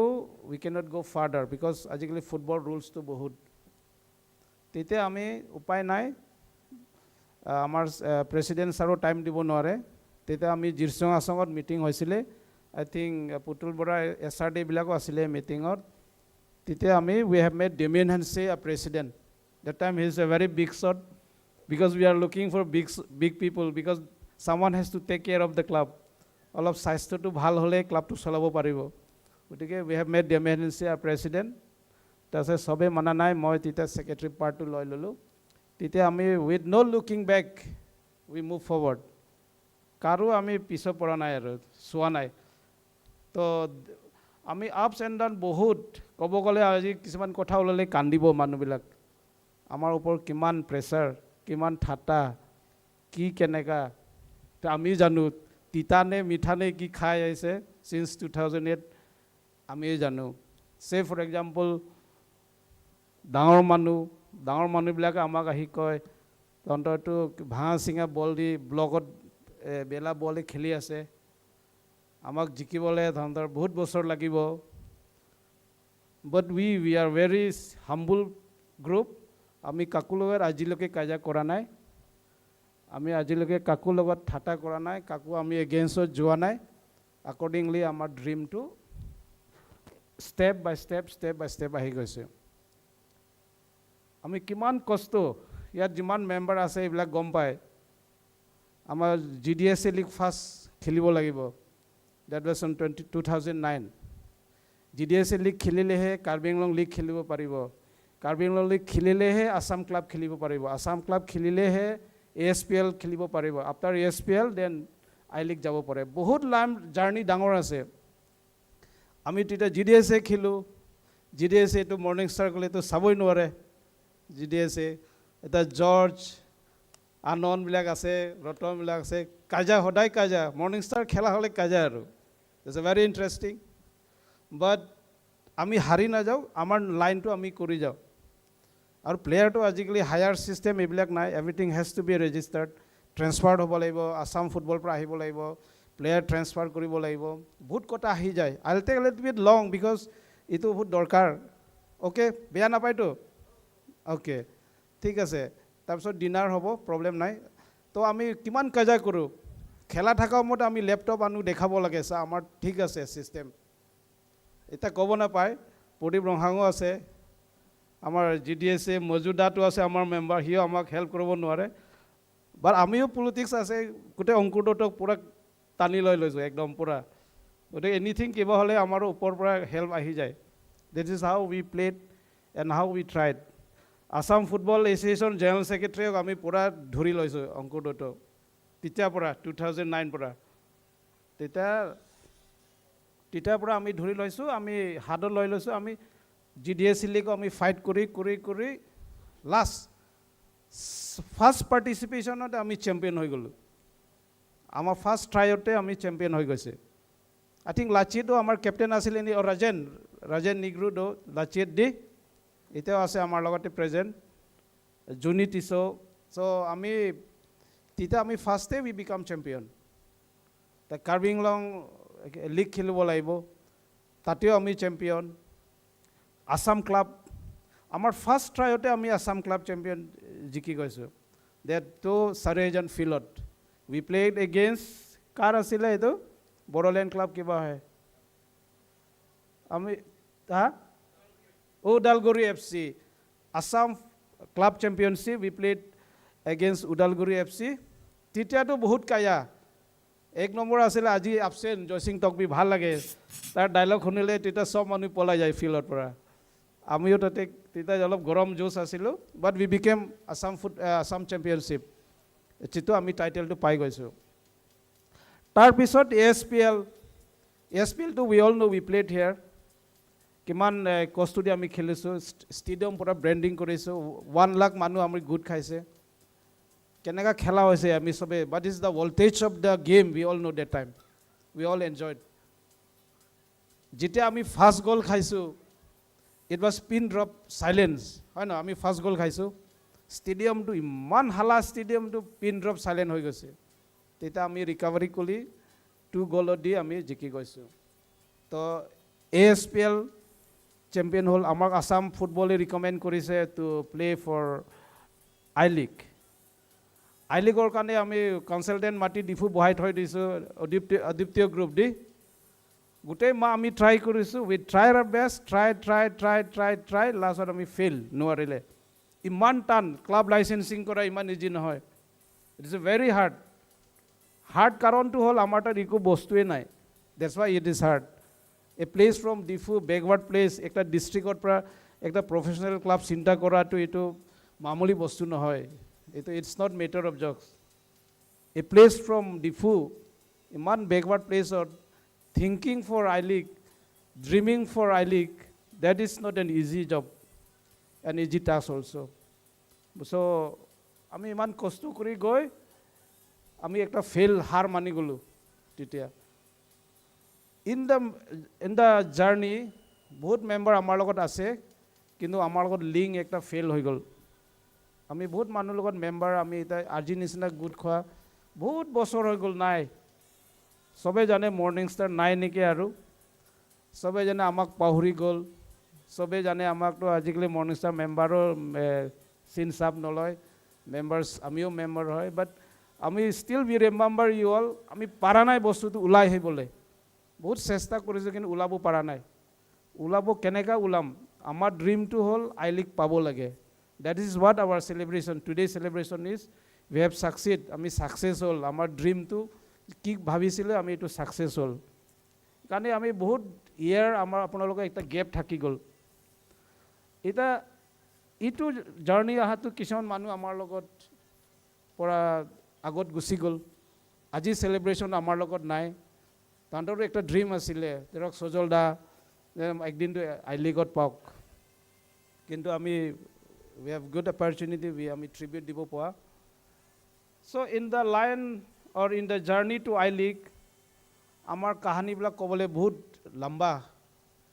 we cannot go' further because আজিকালি ফুটবল ৰুলছটো বহুত তেতিয়া আমি উপায় নাই আমাৰ প্ৰেছিডেণ্ট ছাৰো টাইম দিব নোৱাৰে তেতিয়া আমি জিৰচং আচঙত মিটিং হৈছিলে I think Putul Bora SRD বিলাকো আছিলে মিটিঙত তেতিয়া আমি we have made Damian Hanse a president that time he is a very big shot because we are looking for big people because someone has to take care of the club অলপ স্বাস্থ্যটো ভাল হ'লে ক্লাবটো চলাব পাৰিব গতিকে we have made Damian Hanse a president তাৰপিছত চবেই মানা নাই মই তেতিয়া ছেক্ৰেটাৰী পাৰ্টটো লৈ ল'লোঁ তেতিয়া আমি with no' looking back we move forward কাৰো আমি পিছত পৰা নাই আৰু চোৱা নাই তো আমি আপছ এণ্ড ডাউন বহুত ক'ব গ'লে আজি কিছুমান কথা ওলালে কান্দিব মানুহবিলাক আমাৰ ওপৰত কিমান প্ৰেছাৰ কিমান ঠাট্টা কি কেনেকুৱা তো আমি জানো তিতা নে মিঠা নে কি খাই আহিছে চিন্স 2008 আমিয়ে জানো চে ফৰ এক্সাম্পল ডাঙৰ মানুহবিলাকে আমাক আহি কয় তহঁতৰতো ভাঙা চিঙা বল দি ব্লকত বেলা বল দি খেলি আছে আমাক জিকিবলৈ তহঁতৰ বহুত বছৰ লাগিব but we are very humble group আমি কাকো লগত আজিলৈকে কাজিয়া কৰা নাই আমি আজিলৈকে কাকো লগত ঠাট্টা কৰা নাই কাকো আমি এগেইনষ্টত যোৱা নাই আকৰ্ডিংলি আমাৰ ড্ৰিমটো ষ্টেপ বাই ষ্টেপ আহি গৈছে আমি কিমান কষ্ট ইয়াত যিমান মেম্বাৰ আছে এইবিলাক গম পায় আমাৰ GDSA লিগ ফাৰ্ষ্ট খেলিব লাগিব date was on 2009 GDSA league খেলিলেহে কাৰ্বি আংলং লিগ খেলিব পাৰিব কাৰ্বি আংলং লিগ খেলিলেহে আছাম ক্লাব খেলিব পাৰিব আছাম ক্লাব খেলিলেহে ASPL খেলিব পাৰিব after ASPL then I league যাব পাৰে বহুত জাৰ্ণি ডাঙৰ আছে আমি তেতিয়া GDSA খেলোঁ GDSA এইটো মৰ্ণিং ষ্টাৰ গ'লেতো চাবই নোৱাৰে GDSA এটা জৰ্জ আনন্দবিলাক আছে ৰতনবিলাক আছে কাজিয়া সদায় কাজিয়া মৰ্ণিং ষ্টাৰ খেলা হ'লে কাজিয়া আৰু it's a very interesting but আমি হাৰি নাযাওঁ আমাৰ লাইনটো আমি কৰি যাওঁ আৰু প্লেয়াৰটো আজিকালি হায়াৰ ছিষ্টেম এইবিলাক নাই everything has to be registered transferred হ'ব লাগিব আছাম ফুটবল পৰা আহিব লাগিব প্লেয়াৰ ট্ৰেন্সফাৰ কৰিব লাগিব বহুত কথা আহি যায় I will take a little bit long because এইটো বহুত দৰকাৰ অ'কে বেয়া নাপায়তো অ'কে ঠিক আছে তাৰপিছত ডিনাৰ হ'ব প্ৰব্লেম নাই তো আমি কিমান কাজিয়া কৰোঁ খেলা থকা সময়ত আমি লেপটপ আনো দেখাব লাগে চা আমাৰ ঠিক আছে ছিষ্টেম এতিয়া ক'ব নাপায় প্ৰদীপ ৰংহাঙো আছে আমাৰ GDSA মজুদাটো আছে আমাৰ মেম্বাৰ সিও আমাক হেল্প কৰিব নোৱাৰে বাট আমিও পলিটিক্স আছে গোটেই অংকুৰটোক পূৰা টানি লৈছোঁ একদম পূৰা গতিকে এনিথিং কিবা হ'লে আমাৰো ওপৰৰ পৰা হেল্প আহি যায় this is how we played and how we tried Assam football association general ছেক্ৰেটাৰীক আমি পূৰা ধৰি লৈছোঁ অংকুৰটোক তেতিয়াৰ পৰা 2009 পৰা তেতিয়াৰ পৰা আমি ধৰি লৈছোঁ আমি হাতত লৈ লৈছোঁ আমি GDSA লিগ আমি ফাইট কৰি লাষ্ট ফাৰ্ষ্ট পাৰ্টিচিপেশ্যনতে আমি চেম্পিয়ন হৈ গ'লোঁ আমাৰ ফাৰ্ষ্ট ট্ৰাইতে আমি চেম্পিয়ন হৈ গৈছে আই থিংক লাচিতো আমাৰ কেপ্টেইন আছিল নি ৰাজেন নিগ্ৰু দো লাচিত দি এতিয়াও আছে আমাৰ লগতে প্ৰেজেণ্ট জুনি টিছো চ' আমি তেতিয়া আমি ফাৰ্ষ্টে উই বিকাম চেম্পিয়ন তা কাৰ্বি আংলং লীগ খেলিব লাগিব তাতেও আমি চেম্পিয়ন আসাম ক্লাব আমাৰ ফাৰ্ষ্ট ট্ৰাইতে আমি আসাম ক্লাব চেম্পিয়ন জিকি গৈছোঁ দেটটো চাৰিজন ফিল্ডত উই প্লেড এগেইনষ্ট কাৰ আছিলে এইটো বড়োলেণ্ড ক্লাব কিবা হয় আমি Udalguri FC Assam club championship we played against Udalguri FC তেতিয়াতো বহুত কায়া এক নম্বৰ আছিলে আজি আপচেণ্ট জয়সিং টকবি ভাল লাগে তাৰ ডাইলগ শুনিলে তেতিয়া চব মানুহ পলাই যায় ফিল্ডৰ পৰা আমিও তাতে তেতিয়া অলপ গৰম জোচ আছিলোঁ but we became Assam championship যিটো আমি টাইটেলটো পাই গৈছোঁ তাৰপিছত ASPLটো we all know we played here কিমান কষ্ট দি আমি খেলিছোঁ ষ্টেডিয়াম পুৰা ব্ৰেণ্ডিং কৰিছোঁ 1 লাখ মানুহ আমি গোট খাইছে কেনেকুৱা খেলা হৈছে আমি চবে but is the voltage of the game we all know that time we all enjoyed যেতিয়া আমি ফাৰ্ষ্ট গ'ল খাইছোঁ it was pin drop silence হয় ন আমি ফাৰ্ষ্ট গ'ল খাইছোঁ ষ্টেডিয়ামটো ইমান হালা ষ্টেডিয়ামটো পিন ড্ৰপ চাইলেণ্ট হৈ গৈছে তেতিয়া আমি ৰিকভাৰী কৰি 2 গ'লত দি আমি জিকি গৈছোঁ তো ASPL চেম্পিয়ন হ'ল আমাক আসাম ফুটবলে ৰিকমেণ্ড কৰিছে টু প্লে ফৰ আই লীগৰ কাৰণে আমি কনচালটেণ্ট মাতি ডিফু বহাই থৈ দিছোঁ অদ্বিতীয় গ্ৰুপ দি গোটেই মাহ আমি ট্ৰাই কৰিছোঁ we try R best try লাষ্টত আমি ফেইল নোৱাৰিলে ইমান টান ক্লাব লাইচেঞ্চিং কৰা ইমান ইজি নহয় ইট ইজ ভেৰি হাৰ্ড কাৰণটো হ'ল আমাৰ তাত একো বস্তুৱে নাই that's why it is hard A place from Diphu backward place একটা ডিষ্ট্ৰিক্টৰ পৰা একটা প্ৰফেচনেল ক্লাব চিন্তা কৰাটো এইটো মামুলি বস্তু নহয় এইটো it's not matter of jokes a place from Diphu ইমান বেকৱাৰ্ড প্লেচত thinking for I league dreaming for I league that is not an easy job an easy task also' so' আমি ইমান কষ্ট কৰি গৈ আমি একটা হাৰ মানি গ'লোঁ তেতিয়া ইন দ্য জাৰ্ণি বহুত মেম্বাৰ আমাৰ লগত আছে কিন্তু আমাৰ লগত লিংক একটা ফেইল হৈ গ'ল আমি বহুত মানুহৰ লগত মেম্বাৰ আমি এতিয়া আজিৰ নিচিনা গোট খোৱা বহুত বছৰ হৈ গ'ল নাই চবে জানে মৰ্ণিং ষ্টাৰ নাই নেকি আৰু চবে জানে আমাক পাহৰি গ'ল চবে জানে আমাকতো আজিকালি মৰ্ণিং ষ্টাৰ মেম্বাৰৰ চিন চাপ নলয় মেম্বাৰ্ছ আমিও মেম্বাৰ হয় বাট আমি still we remember you all আমি পাৰা নাই বস্তুটো ওলাই আহিবলৈ বহুত চেষ্টা কৰিছোঁ কিন্তু ওলাব পৰা নাই ওলাব কেনেকৈ ওলাম আমাৰ ড্ৰিমটো হ'ল আই লীগ পাব লাগে that is what our celebration today celebration is we have succeed আমি ছাকচেছ হ'ল আমাৰ ড্ৰিমটো কি ভাবিছিলে আমি এইটো ছাকচেছ হ'ল কাৰণে আমি বহুত ইয়াৰ আমাৰ আপোনালোকৰ এটা গেপ থাকি গ'ল এতিয়া এইটো জাৰ্ণি অহাটো কিছুমান মানুহ আমাৰ লগত পৰা আগত গুচি গ'ল আজি চেলিব্ৰেশ্যন আমাৰ লগত নাই তাহাঁতৰো একটা ড্ৰিম আছিলে ধৰক সজল দা একদিনটো আই লীগত পাওক কিন্তু আমি উই হেভ গুড অপৰচুনিটি আমি ট্ৰিবিউট দিব পোৱা so' in the line or in the journey to I League আমাৰ কাহানীবিলাক ক'বলৈ বহুত লম্বা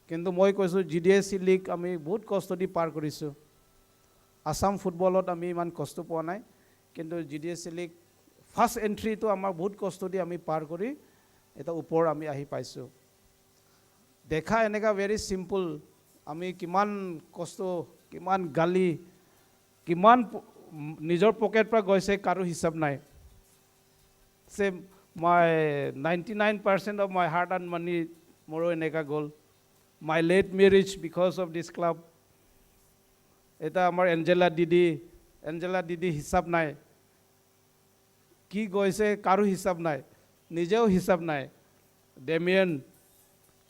কিন্তু মই কৈছোঁ GDSC লীগ আমি বহুত কষ্ট দি পাৰ কৰিছোঁ আসাম ফুটবলত আমি ইমান কষ্ট পোৱা নাই কিন্তু GDSC লীগ ফাৰ্ষ্ট এণ্ট্ৰিটো আমাৰ বহুত কষ্ট দি আমি পাৰ কৰি এটা ওপৰ আমি আহি পাইছোঁ দেখা এনেকা ভেৰি চিম্পল আমি কিমান কষ্ট কিমান গালি কিমান নিজৰ পকেট পৰা গৈছে কাৰো হিচাপ নাই সে my 99% of my hard earned money মোৰো এনেকা গ'ল my late marriage because of this club এটা আমাৰ এঞ্জেলা দিদি হিচাপ নাই কি গৈছে কাৰো হিচাপ নাই নিজেও হিচাপ নাই ডেমিয়ান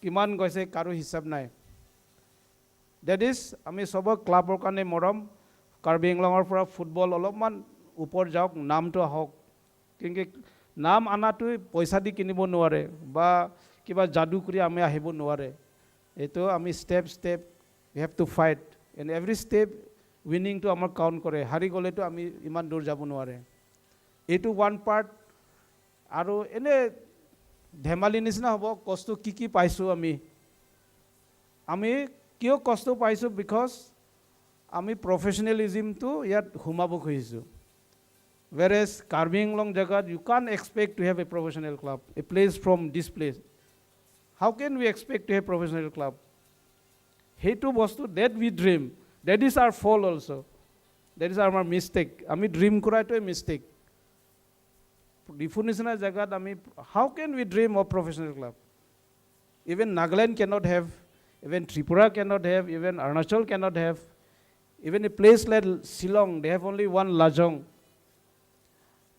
কিমান গৈছে কাৰো হিচাপ নাই দেট ইজ আমি সবক ক্লাবৰ কাৰণে মৰম কাৰ্বি আংলঙৰ পৰা ফুটবল অলপমান ওপৰ যাওক নামটো আহক কিন্তু নাম আনাটো পইচা দি কিনিব নোৱাৰে বা কিবা যাদু কৰি আমি আহিব নোৱাৰে এইটো আমি step we have to fight and every step উইনিংটো আমাৰ কাউণ্ট কৰে হাৰি গ'লেতো আমি ইমান দূৰ যাব নোৱাৰে এইটো ওৱান পাৰ্ট আৰু এনে ধেমালি নিচিনা হ'ব কষ্ট কি পাইছোঁ আমি কিয় কষ্ট পাইছোঁ বিকজ আমি প্ৰফেশ্যনেলিজিমটো ইয়াত সোমাব খুজিছোঁ whereas Karbi Anglong jagat you can't expect to have a professional club a place from this place how can we expect to have professional club hetu bostu that we dream that is our fault also that is our mistake ami dream kora to a mistake definitional jagat ami how can we dream of professional club even Nagaland cannot have even Tripura cannot have even Arunachal cannot have even a place like Shillong they have only one Lajong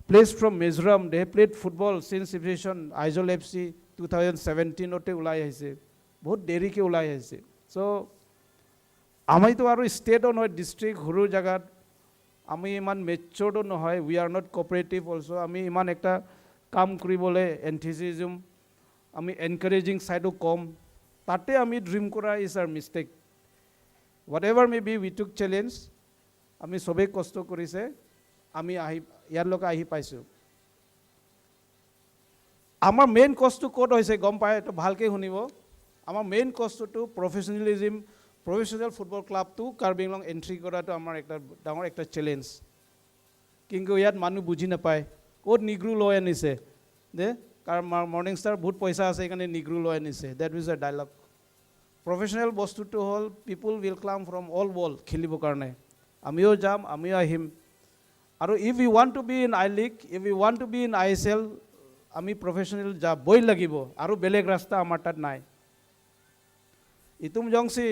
place from Mizoram they have played football since division Aizawl FC 2017 ote ulai aise bahut deri ke ulai aise so amai to aru state on district huru jagat ami iman matured no hoy we are not cooperative also ami iman ekta kam koribole enthusiasm ami encouraging side o kom tate ami dream kora is our mistake whatever may be we took challenge ami sobe kosto korise আমি ইয়াৰ লোকে আহি পাইছোঁ আমাৰ main কষ্টটো ক'ত হৈছে গম পায় তো ভালকৈ শুনিব আমাৰ মেইন কষ্টটো প্ৰফেশ্যনেলিজিম প্ৰফেশ্যনেল ফুটবল ক্লাবটো কাৰ্বি আংলং এণ্ট্ৰি কৰাটো আমাৰ একটা ডাঙৰ একটা চেলেঞ্জ কিন্তু ইয়াত মানুহ বুজি নাপায় ক'ত নিগ্ৰু লৈ আনিছে দে কাৰণ মৰ্ণিং ষ্টাৰ বহুত পইচা আছে সেইকাৰণে নিগ্ৰু লৈ আনিছে that is a dialogue professional বস্তুটো হ'ল people will come from all world খেলিবৰ কাৰণে আমিও যাম আমিও আহিম আৰু if we want to be in I League if we want to be in ISL আমি প্ৰফেশ্যনেল যাবই লাগিব আৰু বেলেগ ৰাস্তা আমাৰ তাত নাই ইতুম জংসি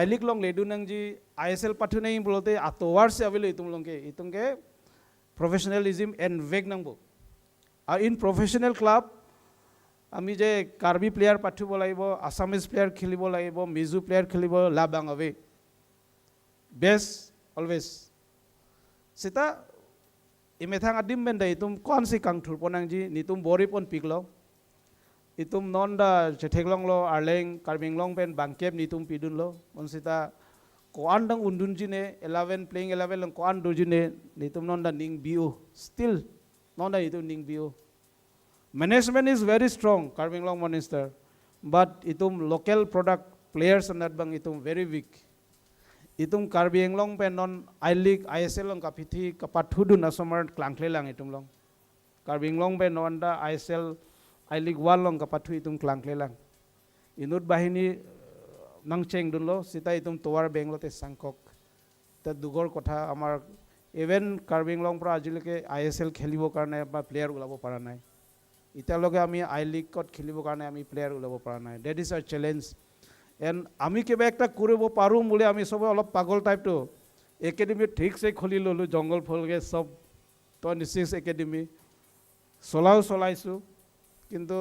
I League long ledu nangji ISL pathu nei bolte atowar se avilo itum longke itumke professionalism and veg nangbo in professional club আমি যে কাৰ্বি প্লেয়াৰ পাঠিব লাগিব আসামিজ প্লেয়াৰ খেলিব লাগিব মিজু প্লেয়াৰ খেলিব লাবাং আৱে best always sita imethang adim benda itum kon si kangthur ponang ji nitum bori pon piklo itum nonda chetheglong lo arleng Karbi Anglong pen bangkep nitum pidun lo on sita koan dang undun ji ne 11 playing 11 long koan do ji ne nitum nonda ning bio still nonda itum ning bio management is very strong Karbi Anglong Monster but itum local product players and that bang itum very weak itum Karbi Anglong pen non I League ISL long kapithi kapathudu na somar klangkle lang itum long Karbi Anglong pen non da ISL I League 1 long kapathu itum klangkle lang inut bahini nang cheng dun lo sita itum towar benglo te sangkok ta dugor kotha amar even Karbi Anglong pra ajileke ISL khelibo karone ba player ulabo para nai italoge ami I League kot khelibo karone ami player ulabo para nai that is our challenge and আমি কিবা একটা কৰিব পাৰোঁ বুলি আমি সবে অলপ পাগল টাইপটো academy ঠিকছে খুলি ল'লোঁ জংঘল ফলগে সব 26 একাডেমি চলাইছোঁ কিন্তু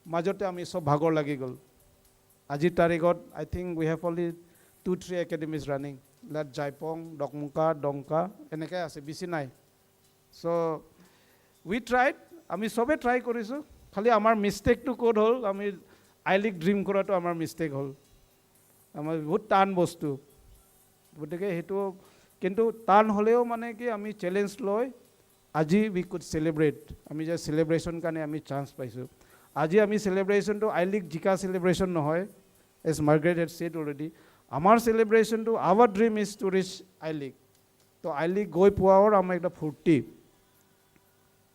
মাজতে আমি সব ভাগৰ লাগি গ'ল আজিৰ তাৰিখত I think we have only 2-3 academies running like Jaipong Dokmoka Donka এনেকৈ আছে বেছি নাই চ' উই ট্ৰাইড আমি সবে ট্ৰাই কৰিছোঁ খালি আমাৰ মিষ্টেকটো ক'ত হ'ল আমি I League dream কৰাটো আমাৰ মিষ্টেক হ'ল আমাৰ বহুত টান বস্তু গতিকে সেইটো কিন্তু টান হ'লেও মানে কি আমি চেলেঞ্জ লৈ আজি উই কুড চেলিব্ৰেট আমি যে চেলিব্ৰেশ্যন কাৰণে আমি চান্স পাইছোঁ আজি আমি চেলিব্ৰেশ্যনটো I League জিকা চেলিব্ৰেশ্যন নহয় as Margaret has said already আমাৰ চেলিব্ৰেশ্যনটো our dream is to reach I League তো I League গৈ পোৱাৰ আমাৰ এটা ফূৰ্তি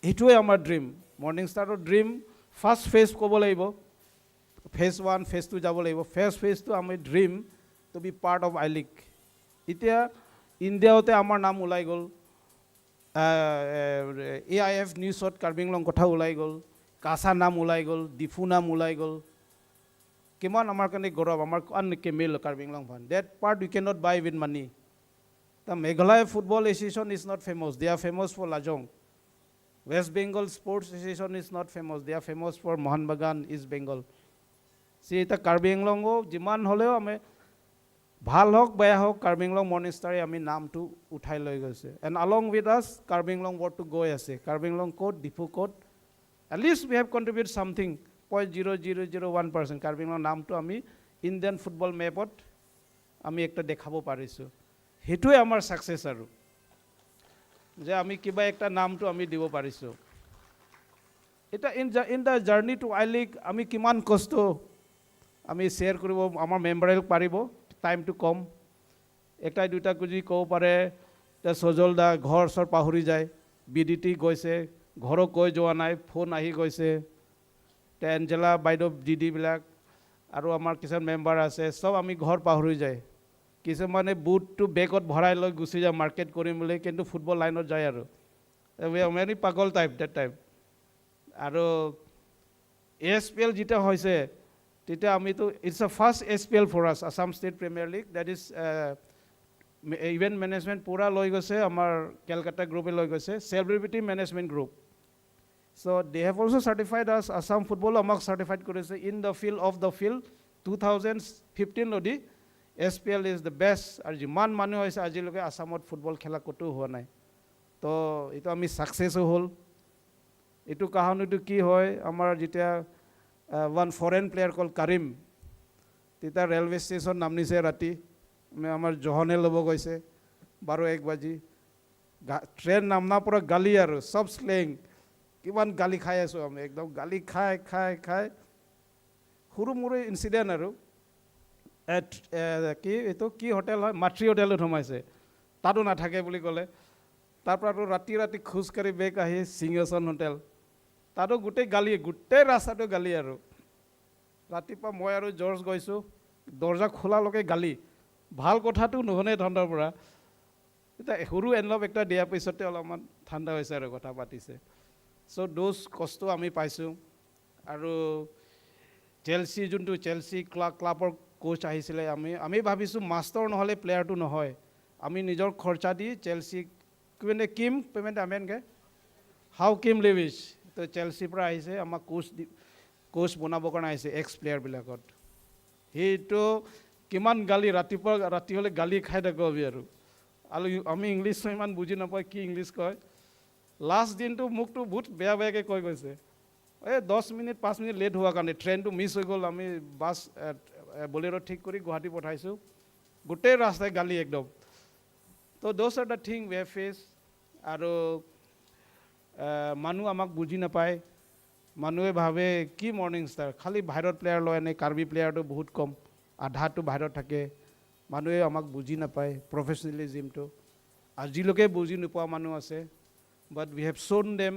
এইটোৱে আমাৰ ড্ৰিম মৰ্ণিং ষ্টাৰৰ ড্ৰিম ফাৰ্ষ্ট ফেজ ক'ব লাগিব phase 1 phase 2 যাব লাগিব phase 2 আমি dream to be part of I League এতিয়া ইণ্ডিয়াতে আমাৰ নাম ওলাই গ'ল AIF নিউজত Karbi Anglong কথা ওলাই গ'ল কাছা নাম ওলাই গ'ল ডিফু নাম ওলাই গ'ল কিমান আমাৰ কাৰণে গৌৰৱ আমাৰ আনকে মিল Karbi Anglong fan that part we cannot buy with money the Meghalaya Football Association is not famous they are famous for Lajong West Bengal Sports Association is not famous they are famous for Mohan Bagan East Bengal এটা Karbi Anglong যিমান হ'লেও আমি ভাল হওক বেয়া হওক Karbi Anglong মৰ্নিষ্টাৰে আমি নামটো উঠাই লৈ গৈছে and along with us Karbi Anglong ৱৰ্ডটো গৈ আছে Karbi Anglong ক'ত ডিফু ক'ত at least we have contributed something 0.0001% Karbi Anglong নামটো আমি ইণ্ডিয়ান ফুটবল মেপত আমি একটা দেখাব পাৰিছোঁ সেইটোৱে আমাৰ ছাকচেছ আৰু যে আমি কিবা একটা নামটো আমি দিব পাৰিছোঁ এটা in the journey to I League আমি কিমান কষ্ট আমি শ্বেয়াৰ কৰিব আমাৰ মেম্বাৰে পাৰিব টাইমটো কম এটাই দুটা যদি ক'ব পাৰে এতিয়া সজল দা ঘৰ চৰ পাহৰি যায় বিডিটি গৈছে ঘৰক কৈ যোৱা নাই ফোন আহি গৈছে এঞ্জেলা বাইদেউ দিদিবিলাক আৰু আমাৰ কিছুমান মেম্বাৰ আছে চব আমি ঘৰ পাহৰি যায় কিছুমানে বুটটো বেগত ভৰাই লৈ গুচি যায় মাৰ্কেট কৰিম বুলি কিন্তু ফুটবল লাইনত যায় আৰু উই আৰ ভেৰি পাগল টাইপ ডেট টাইম আৰু ASPL যেতিয়া হৈছে তেতিয়া আমিতো it's a first ASPL for us Assam state premier league that is event management পূৰা লৈ গৈছে আমাৰ কেলকাতা গ্ৰুপে লৈ গৈছে চেলিব্ৰিটি মেনেজমেণ্ট গ্ৰুপ চ' দে হেভ অলছ' চাৰ্টিফাইড আছ আছাম ফুটবল আমাক চাৰ্টিফাইড কৰিছে in the field of the field 2015 লদি ASPL ইজ দ্য বেষ্ট আৰু যিমান মানুহ হৈছে আজিলৈকে আছামত ফুটবল খেলা ক'তো হোৱা নাই তো এইটো আমি ছাকচেছো হ'ল এইটো কাহানীটো কি হয় আমাৰ যেতিয়া ওৱান ফৰেন প্লেয়াৰ কল কৰিম তেতিয়া ৰেলৱে ষ্টেচন নামিছে ৰাতি আমাৰ জহনে ল'ব গৈছে 12-1 বাজি ট্ৰেইন নামনা পৰা গালি আৰু চব শ্লেং কিমান গালি খাই আছোঁ আমি একদম গালি খাই খাই খাই সৰু মৰু ইনচিডেণ্ট আৰু কি এইটো কি হোটেল হয় মাতৃ হোটেলত সোমাইছে তাতো নাথাকে বুলি ক'লে তাৰপৰাতো ৰাতি ৰাতি খোজকাঢ়ি বেগ আহি সিংহাসন হোটেল তাতো গোটেই ৰাস্তাটো গালি আৰু ৰাতিপুৱা মই আৰু জৰ্জ গৈছোঁ দৰ্জা খোলালৈকে গালি ভাল কথাটো নুশুনে ঠাণ্ডাৰ পৰা এতিয়া সৰু এনলভ এটা দিয়াৰ পিছতে অলপমান ঠাণ্ডা হৈছে আৰু কথা পাতিছে চ' ড'জ কষ্ট আমি পাইছোঁ আৰু চেলচি ক্লাবৰ কোচ আহিছিলে আমি ভাবিছোঁ মাষ্টৰ নহ'লে প্লেয়াৰটো নহয় আমি নিজৰ খৰচা দি চেলচিক কিম পেমেণ্ট আমেনগৈ হাউ কিম লিভিছ তো চেলচিৰ পৰা আহিছে আমাক কোচ বনাবৰ কাৰণে আহিছে এক্স প্লেয়াৰবিলাকত সেইটো কিমান গালি ৰাতি হ'লে গালি খাই থাকোঁ আৰু আমি ইংলিছটো ইমান বুজি নাপায় কি ইংলিছ কয় লাষ্ট দিনটো মোকতো বহুত বেয়াকৈ কৈ গৈছে 10 মিনিট 5 মিনিট লেট হোৱাৰ কাৰণে ট্ৰেইনটো মিছ হৈ গ'ল আমি বাছ বলেৰ' ঠিক কৰি গুৱাহাটী পঠাইছোঁ গোটেই ৰাস্তাই গালি একদম তো those are the thing we have fetch আৰু মানুহ আমাক বুজি নাপায় মানুহে ভাবে কি মৰ্ণিং ষ্টাৰ খালি বাহিৰত প্লেয়াৰ লয় এনে কাৰ্বি প্লেয়াৰটো বহুত কম আধাটো বাহিৰত থাকে মানুহে আমাক বুজি নাপায় প্ৰফেচনেলিজিমটো আজিলৈকে বুজি নোপোৱা মানুহ আছে but we have shown them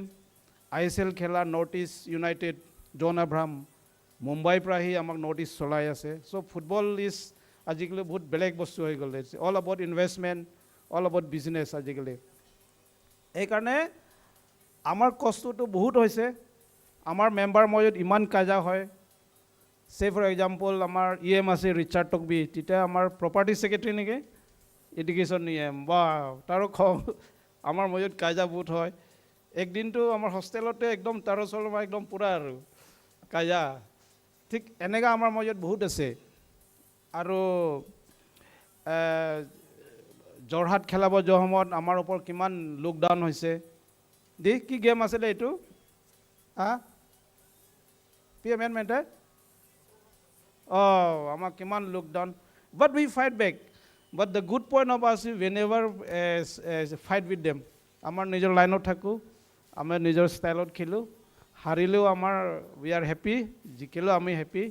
ISL খেলা নৰ্থ ইষ্ট ইউনাইটেড জন আব্ৰাহাম মুম্বাইৰ পৰা আহি আমাক নৰ্থ ইষ্ট চলাই আছে চ' ফুটবল ইজ আজিকালি বহুত বেলেগ বস্তু হৈ গ'ল it's all about investment all about business আজিকালি এইকাৰণে আমাৰ কষ্টটো বহুত হৈছে আমাৰ মেম্বাৰ মাজত ইমান কাজিয়া হয় চে ফৰ এক্সাম্পল আমাৰ EM আছে ৰিচাৰ্ড টকবি তেতিয়া আমাৰ প্ৰপাৰ্টি ছেক্ৰেটাৰী নেকি এডুকেশ্যন EM বা তাৰো খং আমাৰ মাজত কাজিয়া বহুত হয় একদিনটো আমাৰ হোষ্টেলতে একদম তাৰ ওচৰৰ একদম পূৰা আৰু কাজিয়া ঠিক এনেকুৱা আমাৰ মাজত বহুত আছে আৰু যোৰহাট খেলাব যোৱা সময়ত আমাৰ ওপৰত কিমান লকডাউন হৈছে কি গেম আছিলে এইটো PMN আমাক কিমান lockdown but we fight back but the good point of us whenever fight with them আমাৰ নিজৰ লাইনত থাকোঁ আমি নিজৰ ষ্টাইলত খেলোঁ হাৰিলেও আমাৰ উই আৰ হেপ্পী জিকিলেও আমি হেপ্পী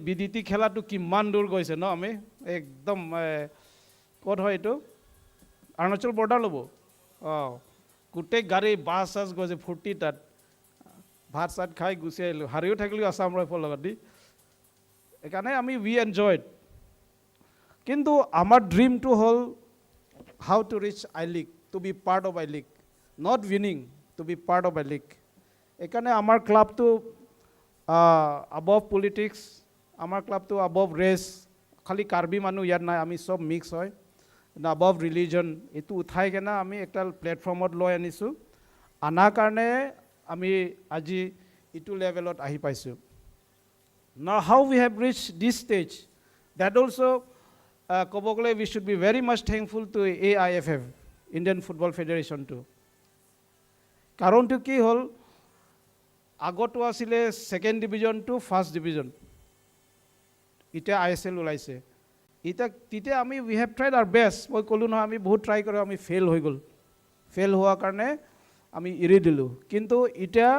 BDT খেলাটো কিমান দূৰ গৈছে ন আমি একদম ক'ত হয় এইটো অৰুণাচল বৰ্ডাৰ ল'ব গোটেই গাড়ী বাছ চাছ গৈছে ফূৰ্তি তাত ভাত চাত খাই গুচি আহিলোঁ হাৰিও থাকিলোঁ আছাম ৰাইফলৰ লগত দি সেইকাৰণে আমি উই এনজয়ড কিন্তু আমাৰ ড্ৰিমটো হ'ল how to reach I League to be part of I League not winning to be part of I League এইকাৰণে আমাৰ ক্লাবটো above politics আমাৰ ক্লাবটো above race খালি কাৰ্বি মানুহ ইয়াত নাই আমি চব মিক্স হয় above religion এইটো উঠাই কেনে আমি একটা প্লেটফৰ্মত লৈ আনিছোঁ আনাৰ কাৰণে আমি আজি এইটো লেভেলত আহি পাইছোঁ now how we have reached this stage that also ক'ব গ'লে we should be very much thankful to AIFF Indian Football Federation too কাৰণটো কি হ'ল আগতো আছিলে second division to first division এতিয়া ISL ওলাইছে তেতিয়া আমি we have tried our best মই ক'লোঁ নহয় আমি বহুত ট্ৰাই কৰোঁ আমি ফেইল হৈ গ'ল ফেইল হোৱাৰ কাৰণে আমি এৰি দিলোঁ কিন্তু এতিয়া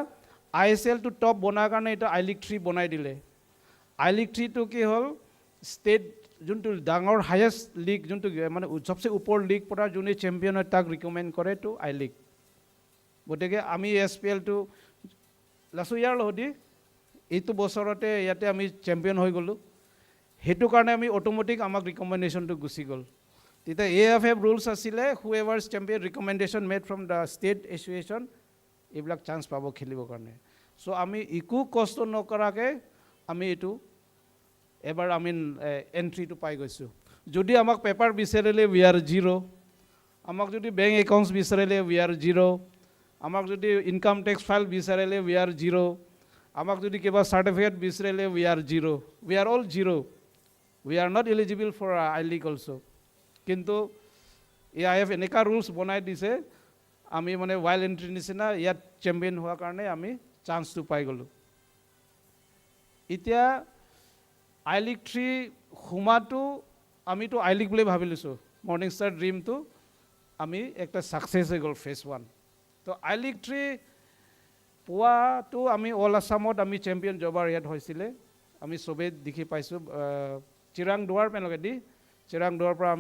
ISL to top বনাৰ কাৰণে এটা I League 3 বনাই দিলে I League 3 to কি হ'ল ষ্টেট যোনটো ডাঙৰ হাইয়েষ্ট লিগ যোনটো মানে সবচে ওপৰ লিগ পৰা যোনে চেম্পিয়ন হয় তাক ৰিকমেণ্ড কৰে টু I League গতিকে আমি SPL টো লাষ্ট ইয়াৰ লহদি এইটো বছৰতে ইয়াতে আমি চেম্পিয়ন হৈ গ'লো হেতু কাৰণে আমি অটোমেটিক আমাক ৰিকমেণ্ডেশ্যনটো গুচি গ'ল তেতিয়া AFF ৰুলছ আছিলে whoever's champion recommendation made from the state association এইবিলাক চান্স পাব খেলিবৰ কাৰণে সো আমি ইকো কষ্ট নকৰাকে আমি এইটো এবাৰ আমি এন্ট্ৰিটো পাই গৈছো যদি আমাক পেপাৰ বিচাৰিলে we are 0 আমাক যদি বেংক একাউণ্টছ বিচাৰিলে we are 0 আমাক যদি ইনকাম টেক্স ফাইল বিচাৰিলে we are 0 আমাক যদি কিবা সাৰ্টিফিকেট বিচাৰিলে we are 0 we are all 0 we are not eligible for I League also কিন্তু AIF এনেকা ৰুলছ বনাই দিছে আমি মানে ওয়াইল্ড এন্ট্ৰি নিচিনা ইয়াত চেম্পিয়ন হোৱাৰ কাৰণে আমি চান্সটো পাই গ'লো এতিয়া I League 3 হুমাটো আমিতো I League বুলি ভাবি লৈছো মৰ্নিং ষ্টাৰ ড্ৰিমটো আমি একটা সাকসেস হৈ গ'ল ফেজ 1 তো I League 3 পোৱাটো আমি অল আসামত আমি চেম্পিয়ন জবাৰ ইয়াত হৈছিলে আমি সবে দেখি পাইছো চিৰাং দুৱাৰ পেনলকে দি চিৰাং দুৱাৰ পৰা